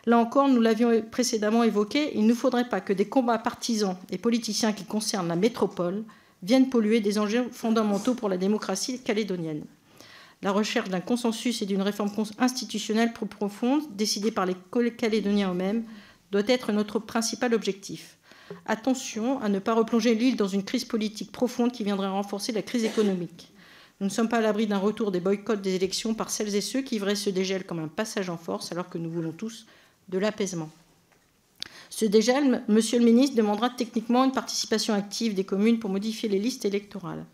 Là encore, nous l'avions précédemment évoqué, il ne faudrait pas que des combats partisans et politiciens qui concernent la métropole viennent polluer des enjeux fondamentaux pour la démocratie calédonienne. La recherche d'un consensus et d'une réforme institutionnelle plus profonde, décidée par les Calédoniens eux-mêmes, doit être notre principal objectif. Attention à ne pas replonger l'île dans une crise politique profonde qui viendrait renforcer la crise économique. Nous ne sommes pas à l'abri d'un retour des boycotts des élections par celles et ceux qui vivraient ce dégel comme un passage en force, alors que nous voulons tous de l'apaisement. Ce dégel, Monsieur le ministre, demandera techniquement une participation active des communes pour modifier les listes électorales.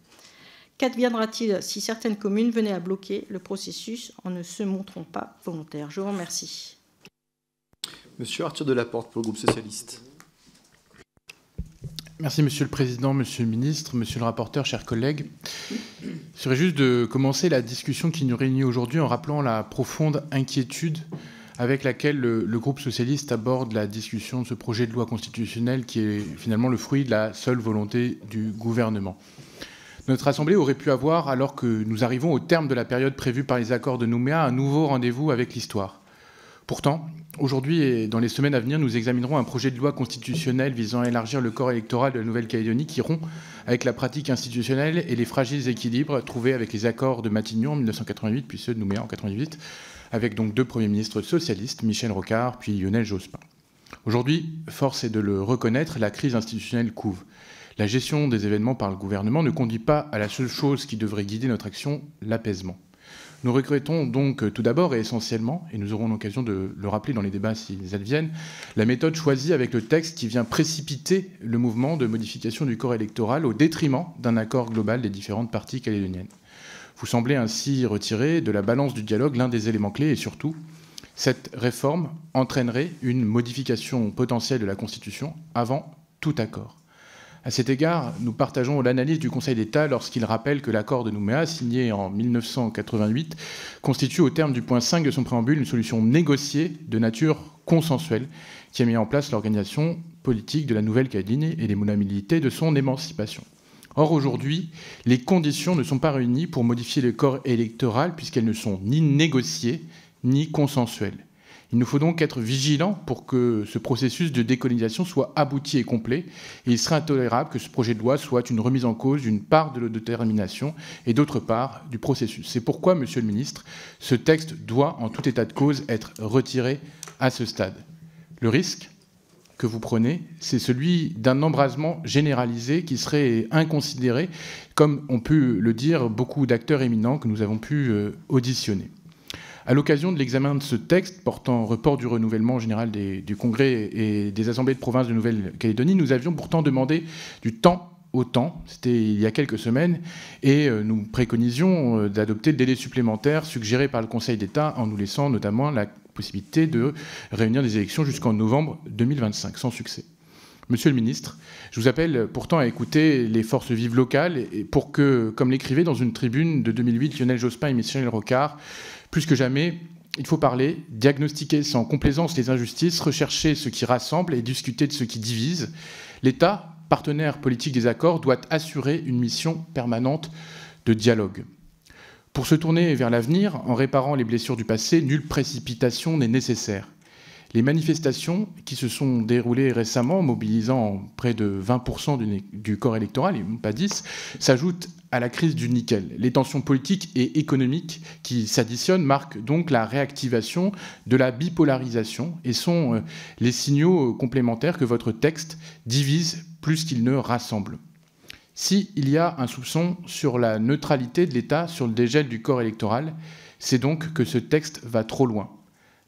Qu'adviendra-t-il si certaines communes venaient à bloquer le processus en ne se montrant pas volontaires? Je vous remercie. Monsieur Arthur Delaporte pour le groupe socialiste. Merci Monsieur le Président, Monsieur le Ministre, Monsieur le rapporteur, chers collègues. Il serait juste de commencer la discussion qui nous réunit aujourd'hui en rappelant la profonde inquiétude avec laquelle le groupe socialiste aborde la discussion de ce projet de loi constitutionnelle qui est finalement le fruit de la seule volonté du gouvernement. Notre Assemblée aurait pu avoir, alors que nous arrivons au terme de la période prévue par les accords de Nouméa, un nouveau rendez-vous avec l'histoire. Pourtant, aujourd'hui et dans les semaines à venir, nous examinerons un projet de loi constitutionnelle visant à élargir le corps électoral de la Nouvelle-Calédonie qui rompt avec la pratique institutionnelle et les fragiles équilibres trouvés avec les accords de Matignon en 1988, puis ceux de Nouméa en 1998, avec donc 2 premiers ministres socialistes, Michel Rocard puis Lionel Jospin. Aujourd'hui, force est de le reconnaître, la crise institutionnelle couve. La gestion des événements par le gouvernement ne conduit pas à la seule chose qui devrait guider notre action, l'apaisement. Nous regrettons donc tout d'abord et essentiellement, et nous aurons l'occasion de le rappeler dans les débats s'ils adviennent, la méthode choisie avec le texte qui vient précipiter le mouvement de modification du corps électoral au détriment d'un accord global des différentes parties calédoniennes. Vous semblez ainsi retirer de la balance du dialogue l'un des éléments clés et surtout, cette réforme entraînerait une modification potentielle de la Constitution avant tout accord. À cet égard, nous partageons l'analyse du Conseil d'État lorsqu'il rappelle que l'accord de Nouméa, signé en 1988, constitue au terme du point 5 de son préambule une solution négociée de nature consensuelle qui a mis en place l'organisation politique de la Nouvelle-Calédonie et les modalités de son émancipation. Or, aujourd'hui, les conditions ne sont pas réunies pour modifier le corps électoral puisqu'elles ne sont ni négociées ni consensuelles. Il nous faut donc être vigilants pour que ce processus de décolonisation soit abouti et complet. Et il serait intolérable que ce projet de loi soit une remise en cause d'une part de l'autodétermination et d'autre part du processus. C'est pourquoi, Monsieur le Ministre, ce texte doit, en tout état de cause, être retiré à ce stade. Le risque que vous prenez, c'est celui d'un embrasement généralisé qui serait inconsidéré, comme ont pu le dire beaucoup d'acteurs éminents que nous avons pu auditionner. À l'occasion de l'examen de ce texte portant report du renouvellement général du Congrès et des assemblées de province de Nouvelle-Calédonie, nous avions pourtant demandé du temps au temps, c'était il y a quelques semaines, et nous préconisions d'adopter le délai supplémentaire suggéré par le Conseil d'État en nous laissant notamment la possibilité de réunir des élections jusqu'en novembre 2025, sans succès. Monsieur le ministre, je vous appelle pourtant à écouter les forces vives locales et pour que, comme l'écrivait dans une tribune de 2008 Lionel Jospin et Michel Rocard, plus que jamais, il faut parler, diagnostiquer sans complaisance les injustices, rechercher ce qui rassemble et discuter de ce qui divise. L'État, partenaire politique des accords, doit assurer une mission permanente de dialogue. Pour se tourner vers l'avenir, en réparant les blessures du passé, nulle précipitation n'est nécessaire. Les manifestations qui se sont déroulées récemment, mobilisant près de 20% du corps électoral, et pas 10, s'ajoutent à la crise du nickel. Les tensions politiques et économiques qui s'additionnent marquent donc la réactivation de la bipolarisation et sont les signaux complémentaires que votre texte divise plus qu'il ne rassemble. S'il y a un soupçon sur la neutralité de l'État sur le dégel du corps électoral, c'est donc que ce texte va trop loin.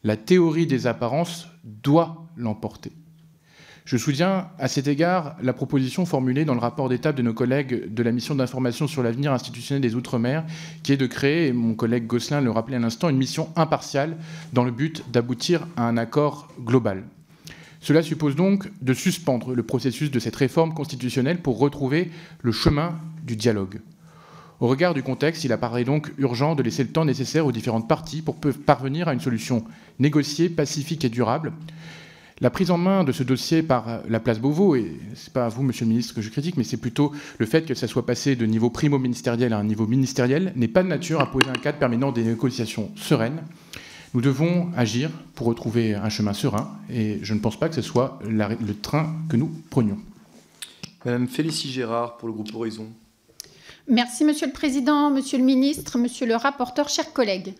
La théorie des apparences doit l'emporter. Je soutiens à cet égard la proposition formulée dans le rapport d'étape de nos collègues de la mission d'information sur l'avenir institutionnel des Outre-mer, qui est de créer, et mon collègue Gosselin le rappelait à l'instant, une mission impartiale dans le but d'aboutir à un accord global. Cela suppose donc de suspendre le processus de cette réforme constitutionnelle pour retrouver le chemin du dialogue. Au regard du contexte, il apparaît donc urgent de laisser le temps nécessaire aux différentes parties pour parvenir à une solution négociée, pacifique et durable. La prise en main de ce dossier par la place Beauvau, et ce n'est pas à vous, Monsieur le Ministre, que je critique, mais c'est plutôt le fait que ça soit passé de niveau primo-ministériel à un niveau ministériel, n'est pas de nature à poser un cadre permettant des négociations sereines. Nous devons agir pour retrouver un chemin serein, et je ne pense pas que ce soit le train que nous prenions. Madame Félicie Gérard pour le groupe Horizon. Merci Monsieur le Président, Monsieur le Ministre, Monsieur le rapporteur, chers collègues.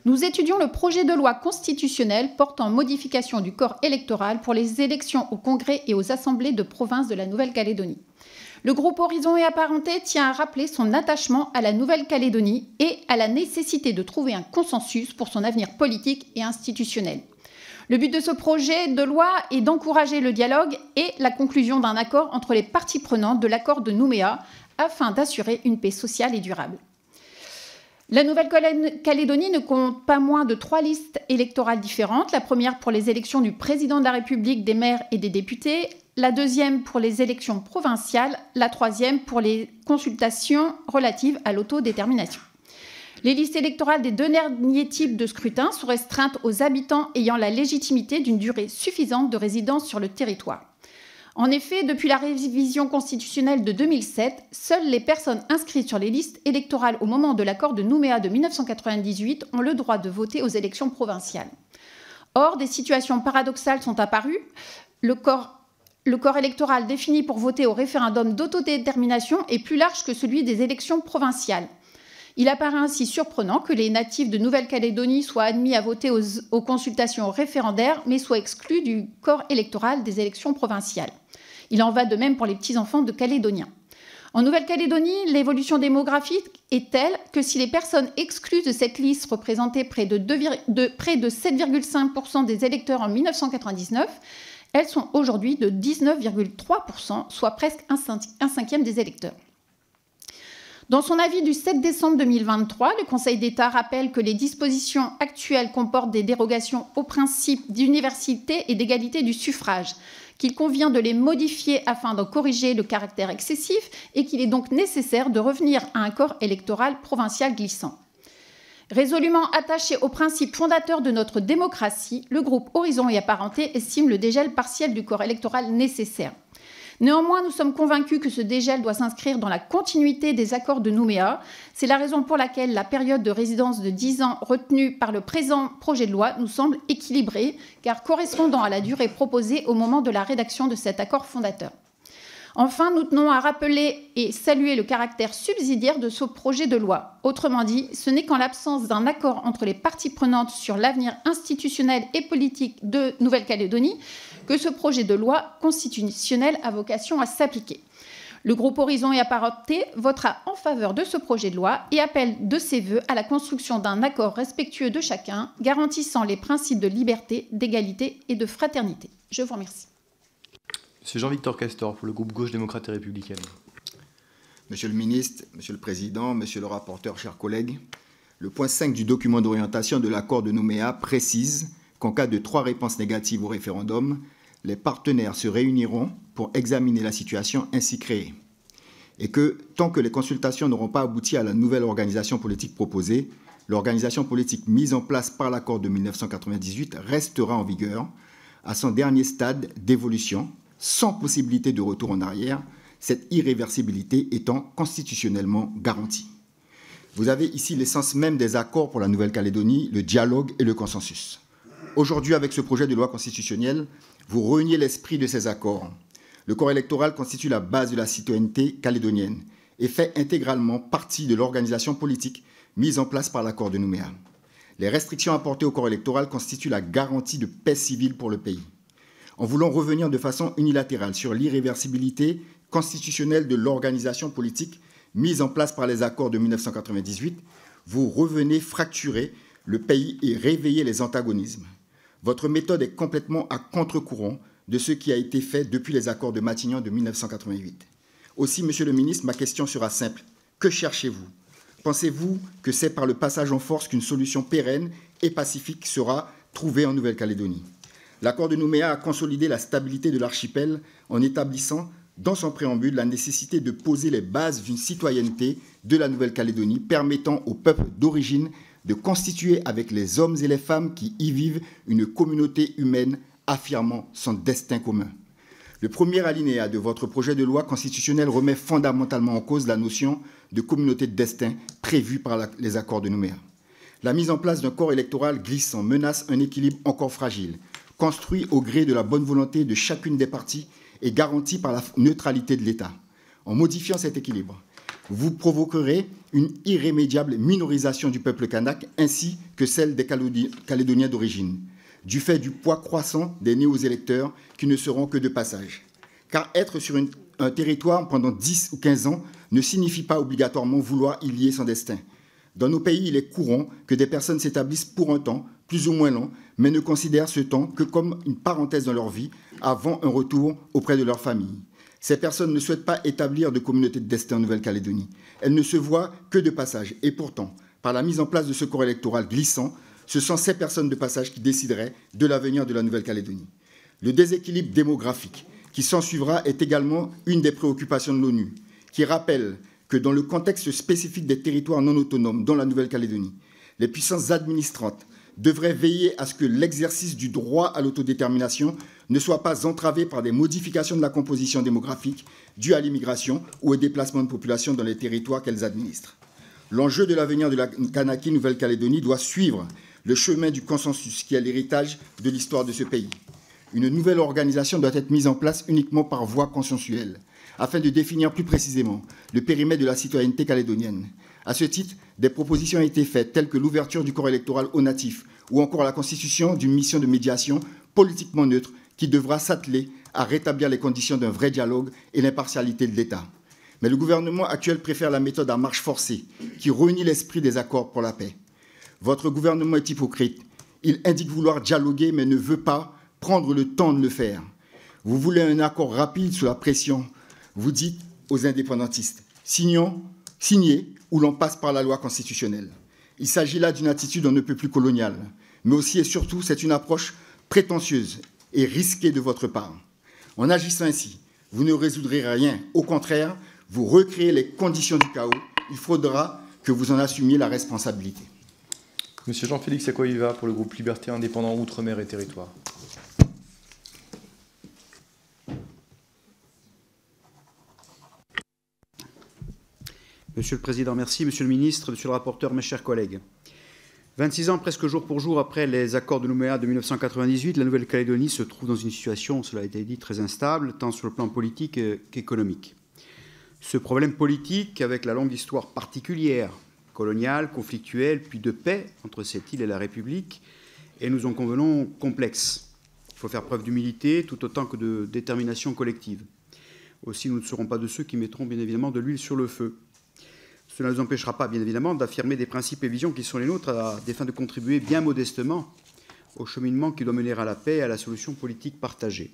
Nous étudions le projet de loi constitutionnelle portant modification du corps électoral pour les élections au Congrès et aux assemblées de province de la Nouvelle-Calédonie. Le groupe Horizons et Apparentés tient à rappeler son attachement à la Nouvelle-Calédonie et à la nécessité de trouver un consensus pour son avenir politique et institutionnel. Le but de ce projet de loi est d'encourager le dialogue et la conclusion d'un accord entre les parties prenantes de l'accord de Nouméa afin d'assurer une paix sociale et durable. La Nouvelle-Calédonie ne compte pas moins de 3 listes électorales différentes. La première pour les élections du président de la République, des maires et des députés. La deuxième pour les élections provinciales. La troisième pour les consultations relatives à l'autodétermination. Les listes électorales des 2 derniers types de scrutins sont restreintes aux habitants ayant la légitimité d'une durée suffisante de résidence sur le territoire. En effet, depuis la révision constitutionnelle de 2007, seules les personnes inscrites sur les listes électorales au moment de l'accord de Nouméa de 1998 ont le droit de voter aux élections provinciales. Or, des situations paradoxales sont apparues. Le corps électoral défini pour voter au référendum d'autodétermination est plus large que celui des élections provinciales. Il apparaît ainsi surprenant que les natifs de Nouvelle-Calédonie soient admis à voter aux consultations référendaires, mais soient exclus du corps électoral des élections provinciales. Il en va de même pour les petits-enfants de Calédoniens. En Nouvelle-Calédonie, l'évolution démographique est telle que si les personnes exclues de cette liste représentaient près de 7,5% des électeurs en 1999, elles sont aujourd'hui de 19,3%, soit presque un cinquième des électeurs. Dans son avis du 7 décembre 2023, le Conseil d'État rappelle que les dispositions actuelles comportent des dérogations au principe d'universalité et d'égalité du suffrage, qu'il convient de les modifier afin d'en corriger le caractère excessif et qu'il est donc nécessaire de revenir à un corps électoral provincial glissant. Résolument attaché aux principes fondateurs de notre démocratie, le groupe Horizons et Apparentés estime le dégel partiel du corps électoral nécessaire. Néanmoins, nous sommes convaincus que ce dégel doit s'inscrire dans la continuité des accords de Nouméa. C'est la raison pour laquelle la période de résidence de 10 ans retenue par le présent projet de loi nous semble équilibrée, car correspondant à la durée proposée au moment de la rédaction de cet accord fondateur. Enfin, nous tenons à rappeler et saluer le caractère subsidiaire de ce projet de loi. Autrement dit, ce n'est qu'en l'absence d'un accord entre les parties prenantes sur l'avenir institutionnel et politique de Nouvelle-Calédonie que ce projet de loi constitutionnel a vocation à s'appliquer. Le groupe Horizons et Apparentés votera en faveur de ce projet de loi et appelle de ses vœux à la construction d'un accord respectueux de chacun, garantissant les principes de liberté, d'égalité et de fraternité. Je vous remercie. Monsieur Jean-Victor Castor, pour le groupe Gauche démocrate et républicaine. Monsieur le ministre, Monsieur le Président, Monsieur le rapporteur, chers collègues, le point 5 du document d'orientation de l'accord de Nouméa précise qu'en cas de 3 réponses négatives au référendum, les partenaires se réuniront pour examiner la situation ainsi créée. Et que, tant que les consultations n'auront pas abouti à la nouvelle organisation politique proposée, l'organisation politique mise en place par l'accord de 1998 restera en vigueur à son dernier stade d'évolution, sans possibilité de retour en arrière, cette irréversibilité étant constitutionnellement garantie. Vous avez ici l'essence même des accords pour la Nouvelle-Calédonie, le dialogue et le consensus. Aujourd'hui, avec ce projet de loi constitutionnelle, vous reniez l'esprit de ces accords. Le corps électoral constitue la base de la citoyenneté calédonienne et fait intégralement partie de l'organisation politique mise en place par l'accord de Nouméa. Les restrictions apportées au corps électoral constituent la garantie de paix civile pour le pays. En voulant revenir de façon unilatérale sur l'irréversibilité constitutionnelle de l'organisation politique mise en place par les accords de 1998, vous revenez fracturer le pays et réveiller les antagonismes. Votre méthode est complètement à contre-courant de ce qui a été fait depuis les accords de Matignon de 1988. Aussi, Monsieur le ministre, ma question sera simple. Que cherchez-vous? Pensez-vous que c'est par le passage en force qu'une solution pérenne et pacifique sera trouvée en Nouvelle-Calédonie? L'accord de Nouméa a consolidé la stabilité de l'archipel en établissant dans son préambule la nécessité de poser les bases d'une citoyenneté de la Nouvelle-Calédonie permettant au peuple d'origine de constituer avec les hommes et les femmes qui y vivent une communauté humaine affirmant son destin commun. Le premier alinéa de votre projet de loi constitutionnelle remet fondamentalement en cause la notion de communauté de destin prévue par les accords de Nouméa. La mise en place d'un corps électoral glissant menace un équilibre encore fragile, construit au gré de la bonne volonté de chacune des parties et garanti par la neutralité de l'État. En modifiant cet équilibre, vous provoquerez une irrémédiable minorisation du peuple kanak ainsi que celle des Calédoniens d'origine, du fait du poids croissant des néo-électeurs qui ne seront que de passage. Car être sur une un territoire pendant 10 ou 15 ans ne signifie pas obligatoirement vouloir y lier son destin. Dans nos pays, il est courant que des personnes s'établissent pour un temps, plus ou moins long, mais ne considèrent ce temps que comme une parenthèse dans leur vie, avant un retour auprès de leur famille. Ces personnes ne souhaitent pas établir de communauté de destin en Nouvelle-Calédonie. Elles ne se voient que de passage. Et pourtant, par la mise en place de ce corps électoral glissant, ce sont ces personnes de passage qui décideraient de l'avenir de la Nouvelle-Calédonie. Le déséquilibre démographique qui s'ensuivra est également une des préoccupations de l'ONU, qui rappelle que dans le contexte spécifique des territoires non autonomes, dont la Nouvelle-Calédonie, les puissances administrantes devraient veiller à ce que l'exercice du droit à l'autodétermination ne soit pas entravé par des modifications de la composition démographique dues à l'immigration ou au déplacement de population dans les territoires qu'elles administrent. L'enjeu de l'avenir de la Kanaki Nouvelle-Calédonie doit suivre le chemin du consensus qui est l'héritage de l'histoire de ce pays. Une nouvelle organisation doit être mise en place uniquement par voie consensuelle, afin de définir plus précisément le périmètre de la citoyenneté calédonienne. À ce titre, des propositions ont été faites, telles que l'ouverture du corps électoral aux natifs, ou encore la constitution d'une mission de médiation politiquement neutre qui devra s'atteler à rétablir les conditions d'un vrai dialogue et l'impartialité de l'État. Mais le gouvernement actuel préfère la méthode à marche forcée, qui renie l'esprit des accords pour la paix. Votre gouvernement est hypocrite. Il indique vouloir dialoguer, mais ne veut pas prendre le temps de le faire. Vous voulez un accord rapide sous la pression. Vous dites aux indépendantistes, signez ou l'on passe par la loi constitutionnelle. Il s'agit là d'une attitude on ne peut plus coloniale, mais aussi et surtout, c'est une approche prétentieuse et risquée de votre part. En agissant ainsi, vous ne résoudrez rien. Au contraire, vous recréez les conditions du chaos. Il faudra que vous en assumiez la responsabilité. Monsieur Jean-Félix Acoïva pour le groupe Liberté Indépendant Outre-mer et Territoires. Monsieur le Président, merci. Monsieur le Ministre, Monsieur le rapporteur, mes chers collègues. 26 ans, presque jour pour jour après les accords de Nouméa de 1998, la Nouvelle-Calédonie se trouve dans une situation, cela a été dit, très instable, tant sur le plan politique qu'économique. Ce problème politique, avec la longue histoire particulière, coloniale, conflictuelle, puis de paix entre cette île et la République, est, nous en convenons, complexe. Il faut faire preuve d'humilité tout autant que de détermination collective. Aussi, nous ne serons pas de ceux qui mettront bien évidemment de l'huile sur le feu. Cela ne nous empêchera pas, bien évidemment, d'affirmer des principes et visions qui sont les nôtres à des fins de contribuer bien modestement au cheminement qui doit mener à la paix et à la solution politique partagée.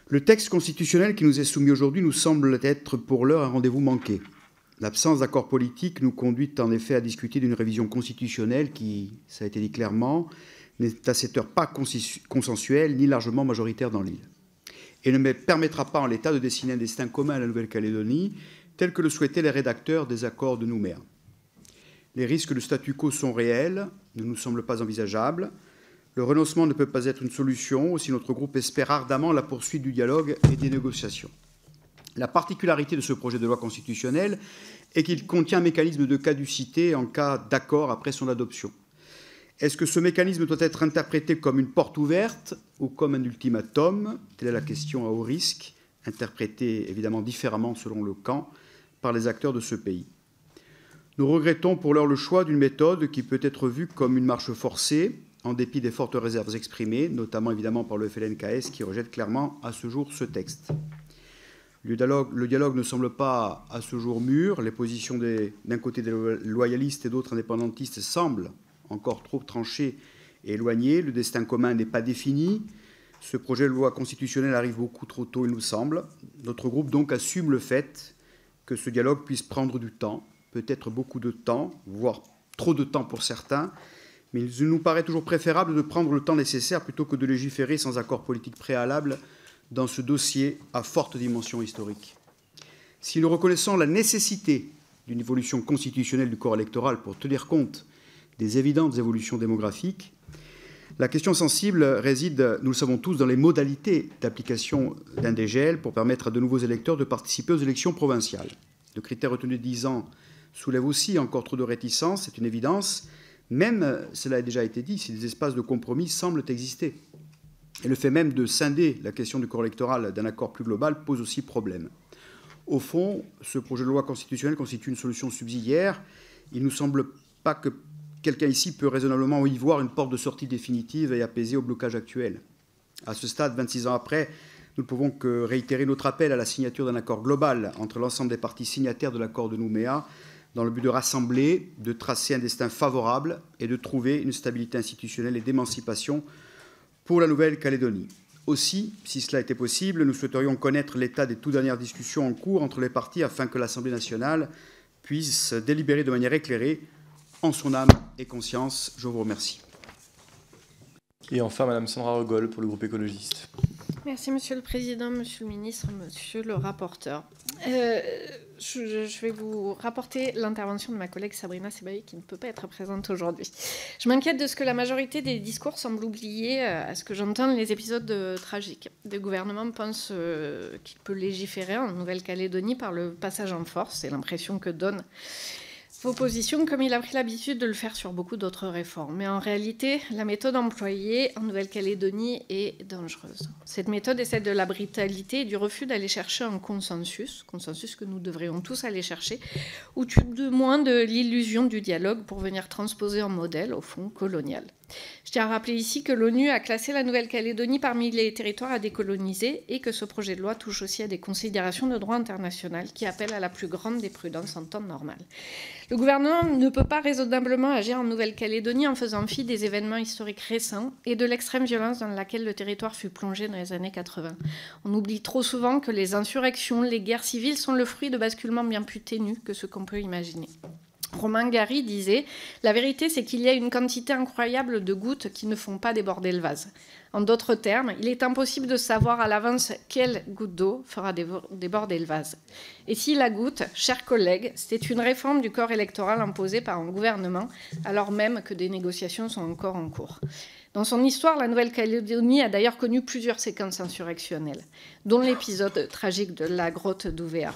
Le texte constitutionnel qui nous est soumis aujourd'hui nous semble être pour l'heure un rendez-vous manqué. L'absence d'accord politique nous conduit en effet à discuter d'une révision constitutionnelle qui, ça a été dit clairement, n'est à cette heure pas consensuelle ni largement majoritaire dans l'île. Et ne permettra pas en l'état de dessiner un destin commun à la Nouvelle-Calédonie, tel que le souhaitaient les rédacteurs des accords de Nouméa. Les risques de statu quo sont réels, ne nous semblent pas envisageables. Le renoncement ne peut pas être une solution, aussi notre groupe espère ardemment la poursuite du dialogue et des négociations. La particularité de ce projet de loi constitutionnelle est qu'il contient un mécanisme de caducité en cas d'accord après son adoption. Est-ce que ce mécanisme doit être interprété comme une porte ouverte ou comme un ultimatum? Telle est la question à haut risque, interprétée évidemment différemment selon le camp par les acteurs de ce pays. Nous regrettons pour l'heure le choix d'une méthode qui peut être vue comme une marche forcée, en dépit des fortes réserves exprimées, notamment évidemment par le FLNKS qui rejette clairement à ce jour ce texte. Le dialogue ne semble pas à ce jour mûr. Les positions d'un côté des loyalistes et d'autres indépendantistes semblent encore trop tranchées et éloignées. Le destin commun n'est pas défini. Ce projet de loi constitutionnelle arrive beaucoup trop tôt, il nous semble. Notre groupe donc assume le fait que ce dialogue puisse prendre du temps, peut-être beaucoup de temps, voire trop de temps pour certains, mais il nous paraît toujours préférable de prendre le temps nécessaire plutôt que de légiférer sans accord politique préalable dans ce dossier à forte dimension historique. Si nous reconnaissons la nécessité d'une évolution constitutionnelle du corps électoral pour tenir compte des évidentes évolutions démographiques, la question sensible réside, nous le savons tous, dans les modalités d'application d'un dégel pour permettre à de nouveaux électeurs de participer aux élections provinciales. Le critère retenu de 10 ans soulève aussi encore trop de réticences, c'est une évidence, même, cela a déjà été dit, si des espaces de compromis semblent exister. Et le fait même de scinder la question du corps électoral d'un accord plus global pose aussi problème. Au fond, ce projet de loi constitutionnel constitue une solution subsidiaire. Il ne nous semble pas que quelqu'un ici peut raisonnablement y voir une porte de sortie définitive et apaisée au blocage actuel. À ce stade, 26 ans après, nous ne pouvons que réitérer notre appel à la signature d'un accord global entre l'ensemble des parties signataires de l'accord de Nouméa, dans le but de rassembler, de tracer un destin favorable et de trouver une stabilité institutionnelle et d'émancipation pour la Nouvelle-Calédonie. Aussi, si cela était possible, nous souhaiterions connaître l'état des toutes dernières discussions en cours entre les parties afin que l'Assemblée nationale puisse délibérer de manière éclairée, en son âme et conscience. Je vous remercie. Et enfin, Madame Sandra Rogol pour le groupe écologiste. Merci, Monsieur le Président, Monsieur le Ministre, Monsieur le rapporteur. Je vais vous rapporter l'intervention de ma collègue Sabrina Sebaï qui ne peut pas être présente aujourd'hui. Je m'inquiète de ce que la majorité des discours semble oublier, à ce que j'entends, les épisodes tragiques. Le gouvernement pense qu'il peut légiférer en Nouvelle-Calédonie par le passage en force. C'est l'impression que donne vos positions, comme il a pris l'habitude de le faire sur beaucoup d'autres réformes. Mais en réalité, la méthode employée en Nouvelle-Calédonie est dangereuse. Cette méthode est celle de la brutalité et du refus d'aller chercher un consensus que nous devrions tous aller chercher, ou tout de moins de l'illusion du dialogue pour venir transposer un modèle, au fond, colonial. Je tiens à rappeler ici que l'ONU a classé la Nouvelle-Calédonie parmi les territoires à décoloniser et que ce projet de loi touche aussi à des considérations de droit international qui appellent à la plus grande des prudences en temps normal. Le gouvernement ne peut pas raisonnablement agir en Nouvelle-Calédonie en faisant fi des événements historiques récents et de l'extrême violence dans laquelle le territoire fut plongé dans les années 80. On oublie trop souvent que les insurrections, les guerres civiles sont le fruit de basculements bien plus ténus que ce qu'on peut imaginer. Romain Gary disait « La vérité, c'est qu'il y a une quantité incroyable de gouttes qui ne font pas déborder le vase. En d'autres termes, il est impossible de savoir à l'avance quelle goutte d'eau fera déborder le vase. Et si la goutte, chers collègues, c'était une réforme du corps électoral imposée par un gouvernement, alors même que des négociations sont encore en cours. Dans son histoire, la Nouvelle-Calédonie a d'ailleurs connu plusieurs séquences insurrectionnelles, dont l'épisode tragique de la grotte d'Ouvéa.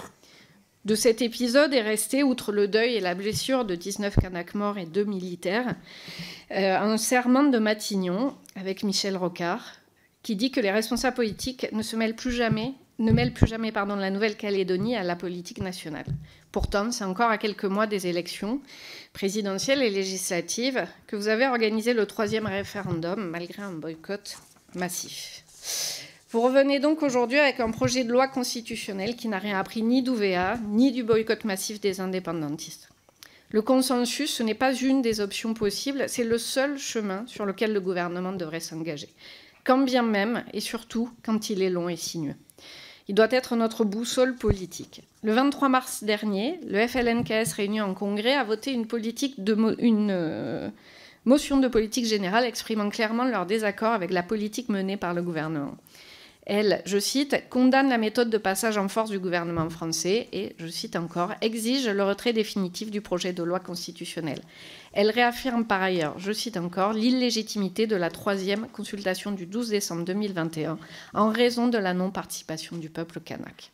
De cet épisode est resté, outre le deuil et la blessure de 19 Kanaks morts et 2 militaires, un serment de Matignon avec Michel Rocard, qui dit que les responsables politiques ne mêlent plus jamais la Nouvelle-Calédonie à la politique nationale. Pourtant, c'est encore à quelques mois des élections présidentielles et législatives que vous avez organisé le 3e référendum, malgré un boycott massif. Vous revenez donc aujourd'hui avec un projet de loi constitutionnelle qui n'a rien appris ni d'Ouvéa, ni du boycott massif des indépendantistes. Le consensus, ce n'est pas une des options possibles, c'est le seul chemin sur lequel le gouvernement devrait s'engager. Quand bien même, et surtout, quand il est long et sinueux. Il doit être notre boussole politique. Le 23 mars dernier, le FLNKS réuni en congrès a voté une motion de politique générale exprimant clairement leur désaccord avec la politique menée par le gouvernement. Elle, je cite, condamne la méthode de passage en force du gouvernement français et, je cite encore, exige le retrait définitif du projet de loi constitutionnelle. Elle réaffirme par ailleurs, je cite encore, l'illégitimité de la 3e consultation du 12 décembre 2021 en raison de la non-participation du peuple kanak.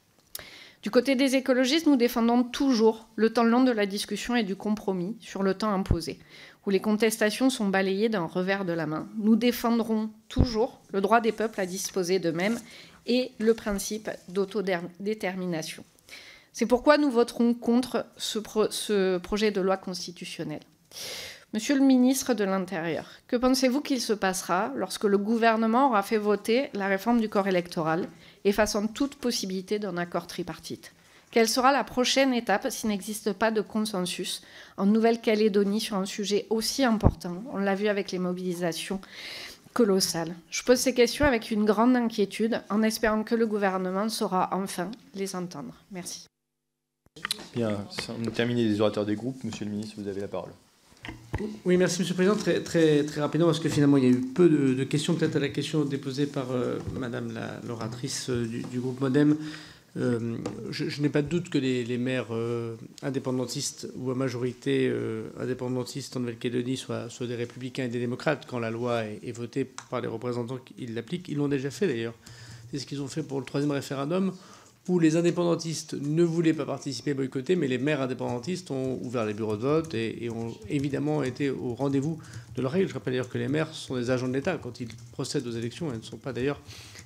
Du côté des écologistes, nous défendons toujours le temps long de la discussion et du compromis sur le temps imposé, où les contestations sont balayées d'un revers de la main. Nous défendrons toujours le droit des peuples à disposer d'eux-mêmes et le principe d'autodétermination. C'est pourquoi nous voterons contre ce projet de loi constitutionnelle. Monsieur le ministre de l'Intérieur, que pensez-vous qu'il se passera lorsque le gouvernement aura fait voter la réforme du corps électoral, effaçant toute possibilité d'un accord tripartite ? Quelle sera la prochaine étape s'il n'existe pas de consensus en Nouvelle-Calédonie sur un sujet aussi important ? On l'a vu avec les mobilisations colossales. Je pose ces questions avec une grande inquiétude, en espérant que le gouvernement saura enfin les entendre. Merci. Bien, on a terminé les orateurs des groupes. Monsieur le ministre, vous avez la parole. Oui, merci Monsieur le Président. Très rapidement, parce que finalement, il y a eu peu de questions, peut-être à la question déposée par Madame l'oratrice du groupe MoDem. Je n'ai pas de doute que les maires indépendantistes ou à majorité indépendantiste en Nouvelle-Calédonie soient des républicains et des démocrates. Quand la loi est votée par les représentants qui l'appliquent, ils l'ont déjà fait d'ailleurs. C'est ce qu'ils ont fait pour le 3e référendum, où les indépendantistes ne voulaient pas participer, boycotter, mais les maires indépendantistes ont ouvert les bureaux de vote et ont évidemment été au rendez-vous de leurs règles. Je rappelle d'ailleurs que les maires sont des agents de l'État. Quand ils procèdent aux élections, ils ne sont pas d'ailleurs,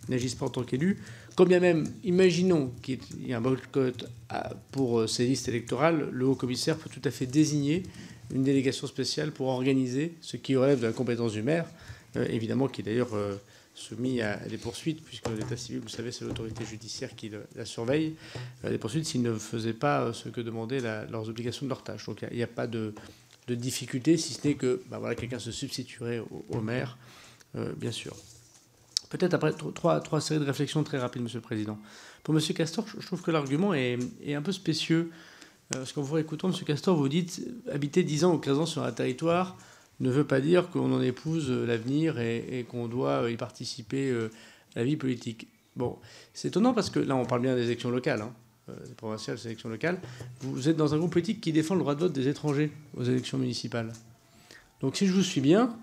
n'agissent pas en tant qu'élus. Quand bien même, imaginons qu'il y ait un boycott pour ces listes électorales, le haut-commissaire peut tout à fait désigner une délégation spéciale pour organiser ce qui relève de la compétence du maire, évidemment qui est d'ailleurs soumis à des poursuites, puisque l'état civil, vous savez, c'est l'autorité judiciaire qui la surveille, des poursuites s'ils ne faisaient pas ce que demandaient leurs obligations de leur tâche. Donc il n'y a pas de difficulté, si ce n'est que voilà, quelqu'un se substituerait au maire, bien sûr. Peut-être après trois séries de réflexions très rapides, Monsieur le Président. Pour M. Castor, je trouve que l'argument est un peu spécieux. Parce qu'en vous réécoutant, M. Castor, vous dites habiter 10 ans ou 15 ans sur un territoire ne veut pas dire qu'on en épouse l'avenir et qu'on doit y participer à la vie politique. Bon, c'est étonnant parce que là, on parle bien des élections locales, des provinciales, des élections locales. Vous êtes dans un groupe politique qui défend le droit de vote des étrangers aux élections municipales. Donc, si je vous suis bien,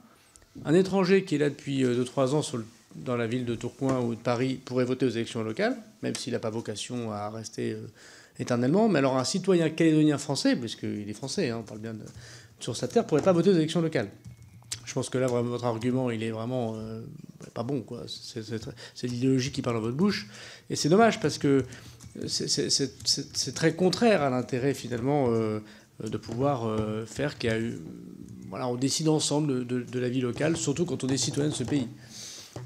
un étranger qui est là depuis 2-3 ans dans la ville de Tourcoing ou de Paris pourrait voter aux élections locales, même s'il n'a pas vocation à rester éternellement. Mais alors un citoyen calédonien français, puisqu'il est français, on parle bien sur sa terre, ne pourrait pas voter aux élections locales. Je pense que là, vraiment, votre argument, il est vraiment pas bon, quoi. C'est l'idéologie qui parle dans votre bouche. Et c'est dommage, parce que c'est très contraire à l'intérêt, finalement, de pouvoir faire qu'il y a eu... Voilà, on décide ensemble de la vie locale, surtout quand on est citoyen de ce pays.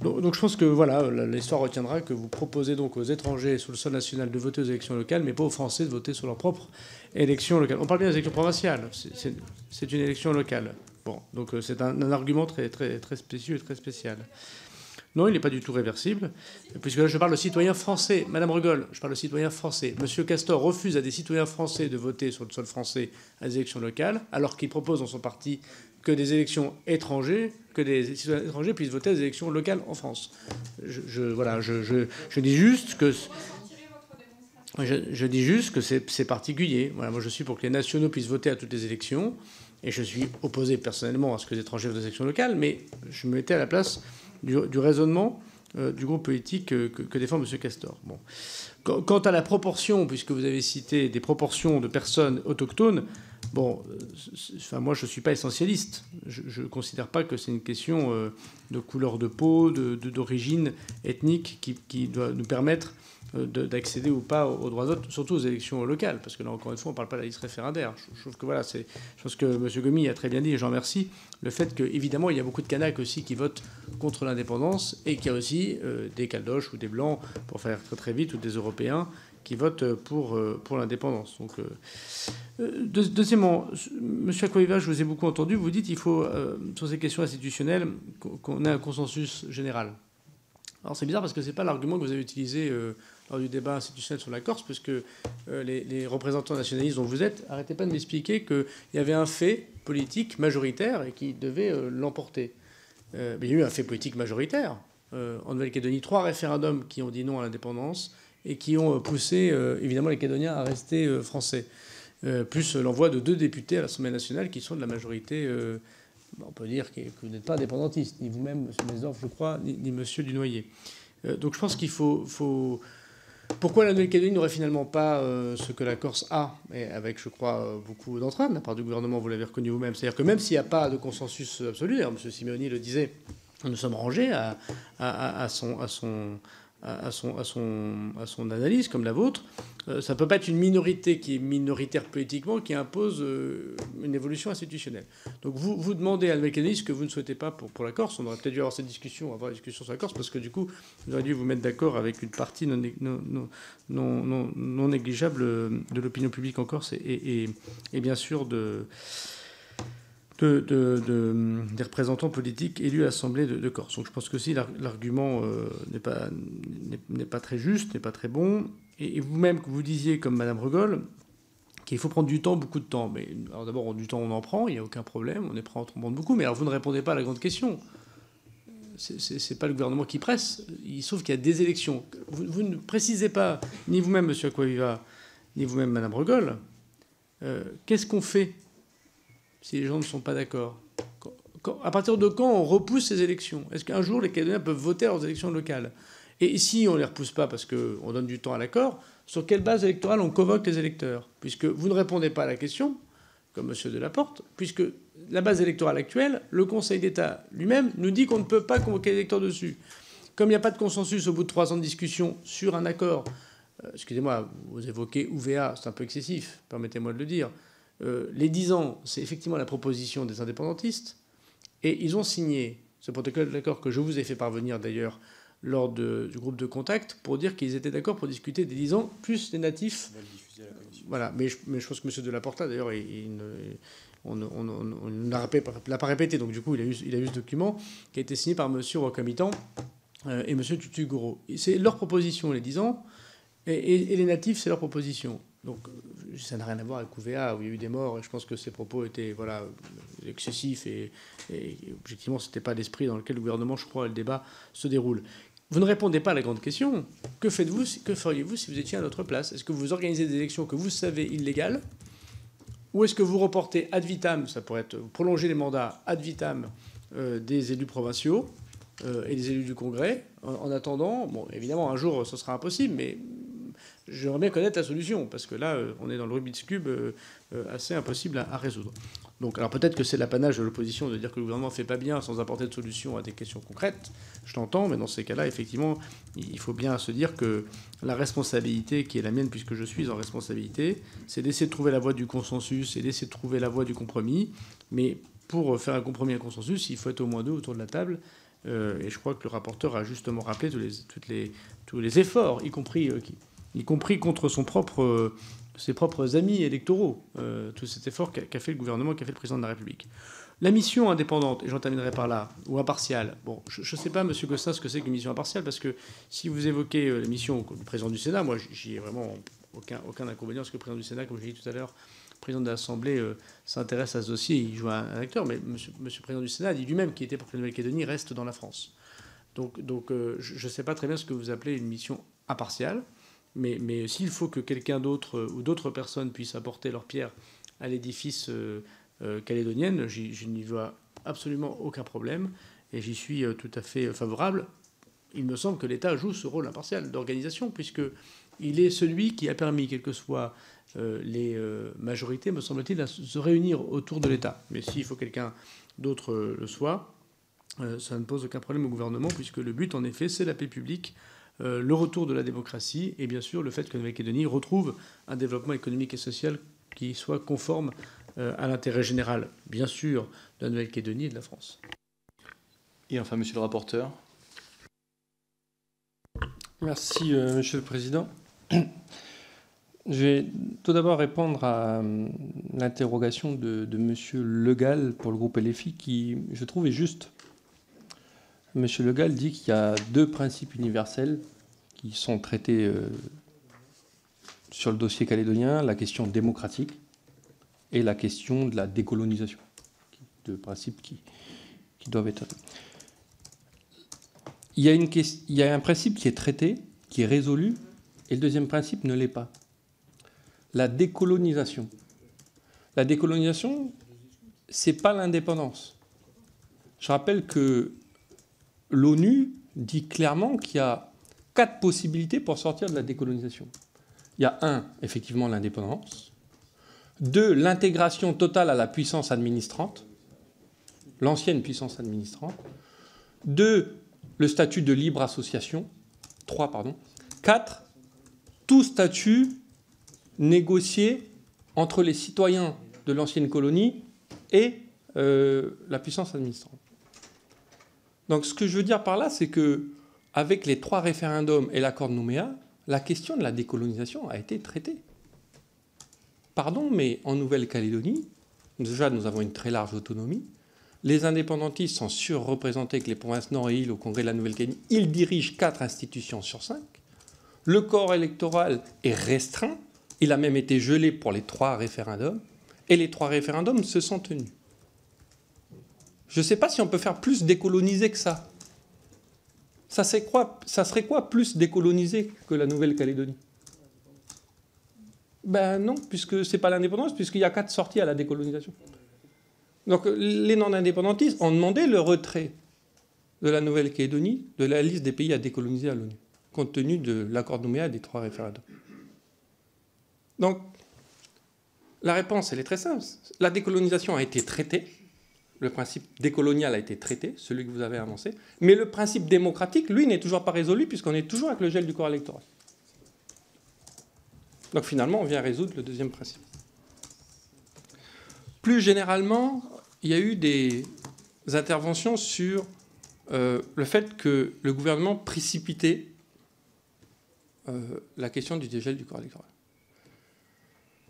Donc je pense que voilà, l'histoire retiendra que vous proposez donc aux étrangers sur le sol national de voter aux élections locales, mais pas aux Français de voter sur leur propre élection locale. On parle bien des élections provinciales, c'est une élection locale. Bon, donc c'est un argument très, très, très spécieux et très spécial. Non, il n'est pas du tout réversible, puisque là je parle de citoyens français. Madame Regol, je parle de citoyens français. Monsieur Castor refuse à des citoyens français de voter sur le sol français à des élections locales, alors qu'il propose dans son parti que des élections étrangères, que des citoyens étrangers puissent voter à des élections locales en France. Je dis juste que... Je dis juste que c'est particulier. Voilà, moi, je suis pour que les nationaux puissent voter à toutes les élections, et je suis opposé personnellement à ce que les étrangers votent aux élections locales, mais je me mettais à la place du raisonnement du groupe politique que défend M. Castor. Bon. Quant à la proportion, puisque vous avez cité des proportions de personnes autochtones, bon, moi je ne suis pas essentialiste. Je ne considère pas que c'est une question de couleur de peau, d'origine ethnique qui doit nous permettre d'accéder ou pas aux droits de vote, surtout aux élections locales, parce que là, encore une fois, on ne parle pas de la liste référendaire. Je trouve que voilà, je pense que M. Gomy a très bien dit, et j'en remercie, le fait qu'évidemment, il y a beaucoup de Kanaks aussi qui votent contre l'indépendance, et qu'il y a aussi des Caldoches ou des Blancs, pour faire très très vite, ou des Européens qui votent pour l'indépendance. Donc, deuxièmement, M. Acquaviva, je vous ai beaucoup entendu, vous dites qu'il faut, sur ces questions institutionnelles, qu'on ait un consensus général. Alors c'est bizarre parce que ce n'est pas l'argument que vous avez utilisé lors du débat institutionnel sur la Corse, puisque les représentants nationalistes dont vous êtes, arrêtez pas de m'expliquer qu'il y avait un fait politique majoritaire et qui devait l'emporter. Mais il y a eu un fait politique majoritaire. En Nouvelle-Calédonie, 3 référendums qui ont dit non à l'indépendance et qui ont poussé évidemment les Calédoniens à rester français. Plus l'envoi de 2 députés à l'Assemblée nationale qui sont de la majorité... on peut dire que vous n'êtes pas indépendantiste, ni vous-même, M. Mesdorf, je crois, ni M. Dunoyer. Donc je pense qu'il faut... Pourquoi la Nouvelle-Calédonie n'aurait finalement pas ce que la Corse a, et avec, je crois, beaucoup d'entrain de la part du gouvernement, vous l'avez reconnu vous-même. C'est-à-dire que même s'il n'y a pas de consensus absolu, d'ailleurs, M. Simeoni le disait, nous sommes rangés à son analyse, comme la vôtre. Ça ne peut pas être une minorité qui est minoritaire politiquement qui impose une évolution institutionnelle. Donc vous demandez à Nouvelle-Calédonie ce que vous ne souhaitez pas pour la Corse. On aurait peut-être dû avoir cette discussion, avoir une discussion sur la Corse, parce que du coup, vous auriez dû vous mettre d'accord avec une partie non négligeable de l'opinion publique en Corse et bien sûr des représentants politiques élus à l'Assemblée de Corse. Donc je pense que si l'argument n'est pas très juste, n'est pas très bon, et vous-même que vous disiez, comme Mme Regol, qu'il faut prendre du temps, beaucoup de temps. Mais alors d'abord, du temps, on en prend, il n'y a aucun problème, on est prêt à en prendre beaucoup, mais alors vous ne répondez pas à la grande question. C'est pas le gouvernement qui presse, sauf qu'il y a des élections. Vous ne précisez pas, ni vous-même, M. Acquaviva, ni vous-même, Mme Regol, qu'est-ce qu'on fait si les gens ne sont pas d'accord? À partir de quand on repousse ces élections? Est-ce qu'un jour les Calédoniens peuvent voter aux élections locales? Et si on ne les repousse pas parce qu'on donne du temps à l'accord, sur quelle base électorale on convoque les électeurs? Puisque vous ne répondez pas à la question, comme M. Delaporte, puisque la base électorale actuelle, le Conseil d'État lui-même nous dit qu'on ne peut pas convoquer les électeurs dessus. Comme il n'y a pas de consensus au bout de 3 ans de discussion sur un accord, excusez-moi, vous évoquez UVA, c'est un peu excessif, permettez-moi de le dire. Les 10 ans, c'est effectivement la proposition des indépendantistes, et ils ont signé Ce protocole d'accord que je vous ai fait parvenir d'ailleurs lors du groupe de contact pour dire qu'ils étaient d'accord pour discuter des 10 ans plus les natifs. On va le diffuser à la commission. Voilà, mais je pense que M. Delaporta d'ailleurs, on ne l'a pas répété, donc du coup il a eu ce document qui a été signé par M. Rocamitan et M. Tutugoro. C'est leur proposition, les 10 ans, et les natifs, c'est leur proposition. Donc ça n'a rien à voir avec UVA, où il y a eu des morts, et je pense que ces propos étaient excessifs, et objectivement, ce n'était pas l'esprit dans lequel le gouvernement, je crois, et le débat se déroule. Vous ne répondez pas à la grande question. Que feriez-vous si vous étiez à notre place? Est-ce que vous organisez des élections que vous savez illégales? Ou est-ce que vous reportez ad vitam, ça pourrait être prolonger les mandats ad vitam des élus provinciaux et des élus du Congrès, en attendant, bon, évidemment, un jour, ce sera impossible, mais j'aimerais bien connaître la solution, parce que là, on est dans le Rubik's Cube assez impossible à résoudre. Donc, alors peut-être que c'est l'apanage de l'opposition de dire que le gouvernement ne fait pas bien sans apporter de solution à des questions concrètes. Je l'entends, mais dans ces cas-là, effectivement, il faut bien se dire que la responsabilité qui est la mienne, puisque je suis en responsabilité, c'est d'essayer de trouver la voie du consensus et d'essayer de trouver la voie du compromis. Mais pour faire un compromis et un consensus, il faut être au moins deux autour de la table. Et je crois que le rapporteur a justement rappelé tous les efforts, y compris contre ses propres amis électoraux, tout cet effort qu'a fait le gouvernement, qu'a fait le président de la République. La mission indépendante, et j'en terminerai par là, ou impartiale, bon, je ne sais pas, M. Gosselin, ce que c'est qu'une mission impartiale, parce que si vous évoquez la mission du président du Sénat, moi, j'y ai vraiment aucun inconvénient, parce que le président du Sénat, comme je l'ai dit tout à l'heure, le président de l'Assemblée s'intéresse à ce dossier, il joue un acteur, mais M. le président du Sénat a dit lui-même qu'il était pour que la Nouvelle-Calédonie reste dans la France. Donc je ne sais pas très bien ce que vous appelez une mission impartiale. Mais s'il faut que quelqu'un d'autre ou d'autres personnes puissent apporter leur pierre à l'édifice calédonien, je n'y vois absolument aucun problème et j'y suis tout à fait favorable. Il me semble que l'État joue ce rôle impartial d'organisation, puisqu'il est celui qui a permis, quelles que soient les majorités, me semble-t-il, à se réunir autour de l'État. Mais s'il faut quelqu'un d'autre le soit, ça ne pose aucun problème au gouvernement, puisque le but, en effet, c'est la paix publique, le retour de la démocratie et bien sûr le fait que la Nouvelle-Calédonie retrouve un développement économique et social qui soit conforme à l'intérêt général, bien sûr, de la Nouvelle-Calédonie et de la France. Et enfin, monsieur le rapporteur. Merci, monsieur le président. Je vais tout d'abord répondre à l'interrogation de monsieur Le Gall pour le groupe LFI qui, je trouve, est juste. M. Le Gall dit qu'il y a deux principes universels qui sont traités sur le dossier calédonien, la question démocratique et la question de la décolonisation. Deux principes qui doivent être... Il y a un principe qui est traité, qui est résolu, et le deuxième principe ne l'est pas. La décolonisation. La décolonisation, ce n'est pas l'indépendance. Je rappelle que l'ONU dit clairement qu'il y a 4 possibilités pour sortir de la décolonisation. Il y a 1, effectivement, l'indépendance. 2, l'intégration totale à la puissance administrante, l'ancienne puissance administrante. 2, le statut de libre association. 3, pardon. 4, tout statut négocié entre les citoyens de l'ancienne colonie et la puissance administrante. Donc ce que je veux dire par là, c'est qu'avec les 3 référendums et l'accord de Nouméa, la question de la décolonisation a été traitée. Pardon, mais en Nouvelle-Calédonie, déjà nous avons une très large autonomie. Les indépendantistes sont surreprésentés que les provinces nord et îles au Congrès de la Nouvelle-Calédonie. Ils dirigent 4 institutions sur 5. Le corps électoral est restreint. Il a même été gelé pour les 3 référendums. Et les 3 référendums se sont tenus. Je ne sais pas si on peut faire plus décolonisé que ça. Ça serait quoi plus décolonisé que la Nouvelle-Calédonie? Ben non, puisque ce n'est pas l'indépendance, puisqu'il y a 4 sorties à la décolonisation. Donc les non-indépendantistes ont demandé le retrait de la Nouvelle-Calédonie de la liste des pays à décoloniser à l'ONU, compte tenu de l'accord de Nouméa et des 3 référendums. Donc, la réponse, elle est très simple. La décolonisation a été traitée. Le principe décolonial a été traité, celui que vous avez avancé. Mais le principe démocratique, lui, n'est toujours pas résolu puisqu'on est toujours avec le gel du corps électoral. Donc finalement, on vient résoudre le deuxième principe. Plus généralement, il y a eu des interventions sur le fait que le gouvernement précipitait la question du dégel du corps électoral.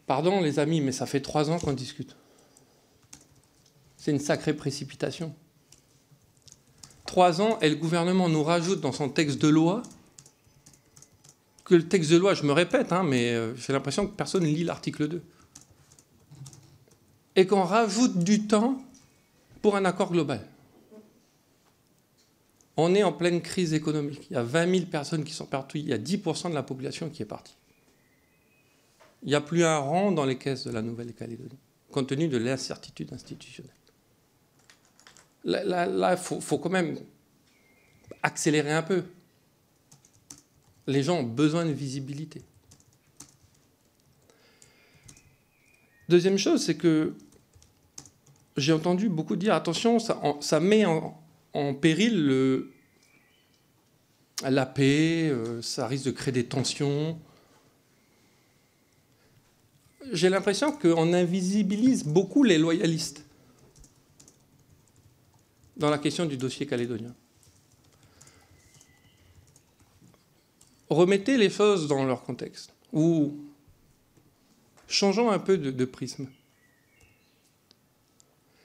Pardon les amis, mais ça fait 3 ans qu'on discute. C'est une sacrée précipitation. 3 ans, et le gouvernement nous rajoute dans son texte de loi, que le texte de loi, je me répète, hein, mais j'ai l'impression que personne ne lit l'article 2. Et qu'on rajoute du temps pour un accord global. On est en pleine crise économique. Il y a 20 000 personnes qui sont parties. Il y a 10% de la population qui est partie. Il n'y a plus un rang dans les caisses de la Nouvelle-Calédonie, compte tenu de l'incertitude institutionnelle. Là, faut quand même accélérer un peu. Les gens ont besoin de visibilité. Deuxième chose, c'est que j'ai entendu beaucoup dire, attention, ça met en péril la paix, ça risque de créer des tensions. J'ai l'impression qu'on invisibilise beaucoup les loyalistes dans la question du dossier calédonien. Remettez les choses dans leur contexte, ou changeons un peu de prisme.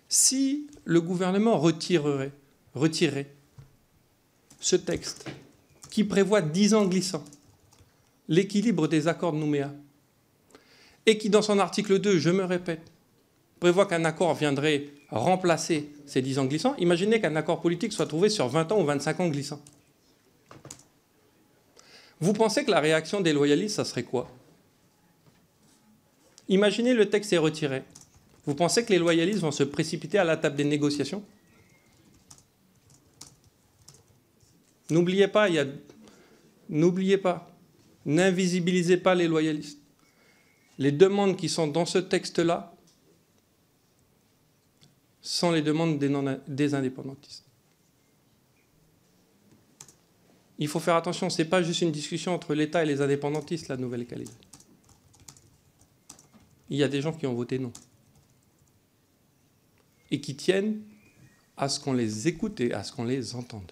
Si le gouvernement retirerait ce texte qui prévoit 10 ans glissants, l'équilibre des accords de Nouméa, et qui, dans son article 2, je me répète, prévoit qu'un accord viendrait remplacer ces 10 ans glissants, imaginez qu'un accord politique soit trouvé sur 20 ans ou 25 ans glissants. Vous pensez que la réaction des loyalistes, ça serait quoi? Imaginez le texte est retiré. Vous pensez que les loyalistes vont se précipiter à la table des négociations? N'oubliez pas, n'invisibilisez pas les loyalistes. Les demandes qui sont dans ce texte-là sont les demandes des indépendantistes. Il faut faire attention, ce n'est pas juste une discussion entre l'État et les indépendantistes, la Nouvelle-Calédonie. Il y a des gens qui ont voté non. Et qui tiennent à ce qu'on les écoute et à ce qu'on les entende.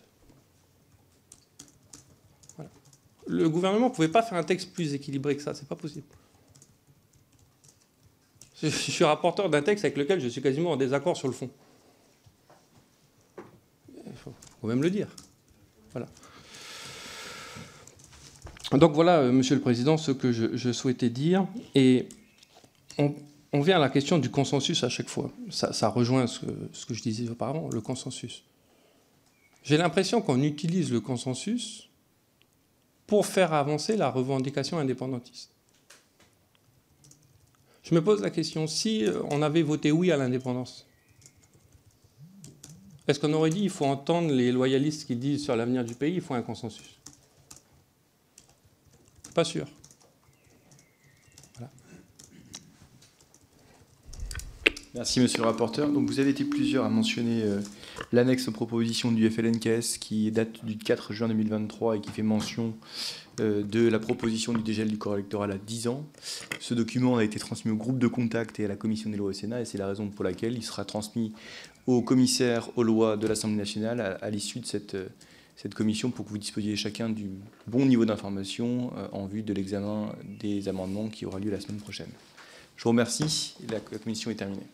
Voilà. Le gouvernement ne pouvait pas faire un texte plus équilibré que ça, c'est pas possible. Je suis rapporteur d'un texte avec lequel je suis quasiment en désaccord sur le fond. Il faut même le dire. Voilà. Donc voilà, Monsieur le Président, ce que je souhaitais dire. Et on vient à la question du consensus à chaque fois. Ça rejoint ce que je disais auparavant, le consensus. J'ai l'impression qu'on utilise le consensus pour faire avancer la revendication indépendantiste. Je me pose la question, si on avait voté oui à l'indépendance, est-ce qu'on aurait dit qu'il faut entendre les loyalistes qui disent sur l'avenir du pays, il faut un consensus? Pas sûr. Voilà. Merci, monsieur le rapporteur. Donc, vous avez été plusieurs à mentionner l'annexe aux propositions du FLNKS qui date du 4 juin 2023 et qui fait mention de la proposition du dégel du corps électoral à 10 ans. Ce document a été transmis au groupe de contact et à la commission des lois au Sénat, et c'est la raison pour laquelle il sera transmis au commissaire aux lois de l'Assemblée nationale à l'issue de cette commission pour que vous disposiez chacun du bon niveau d'information en vue de l'examen des amendements qui aura lieu la semaine prochaine. Je vous remercie. La commission est terminée.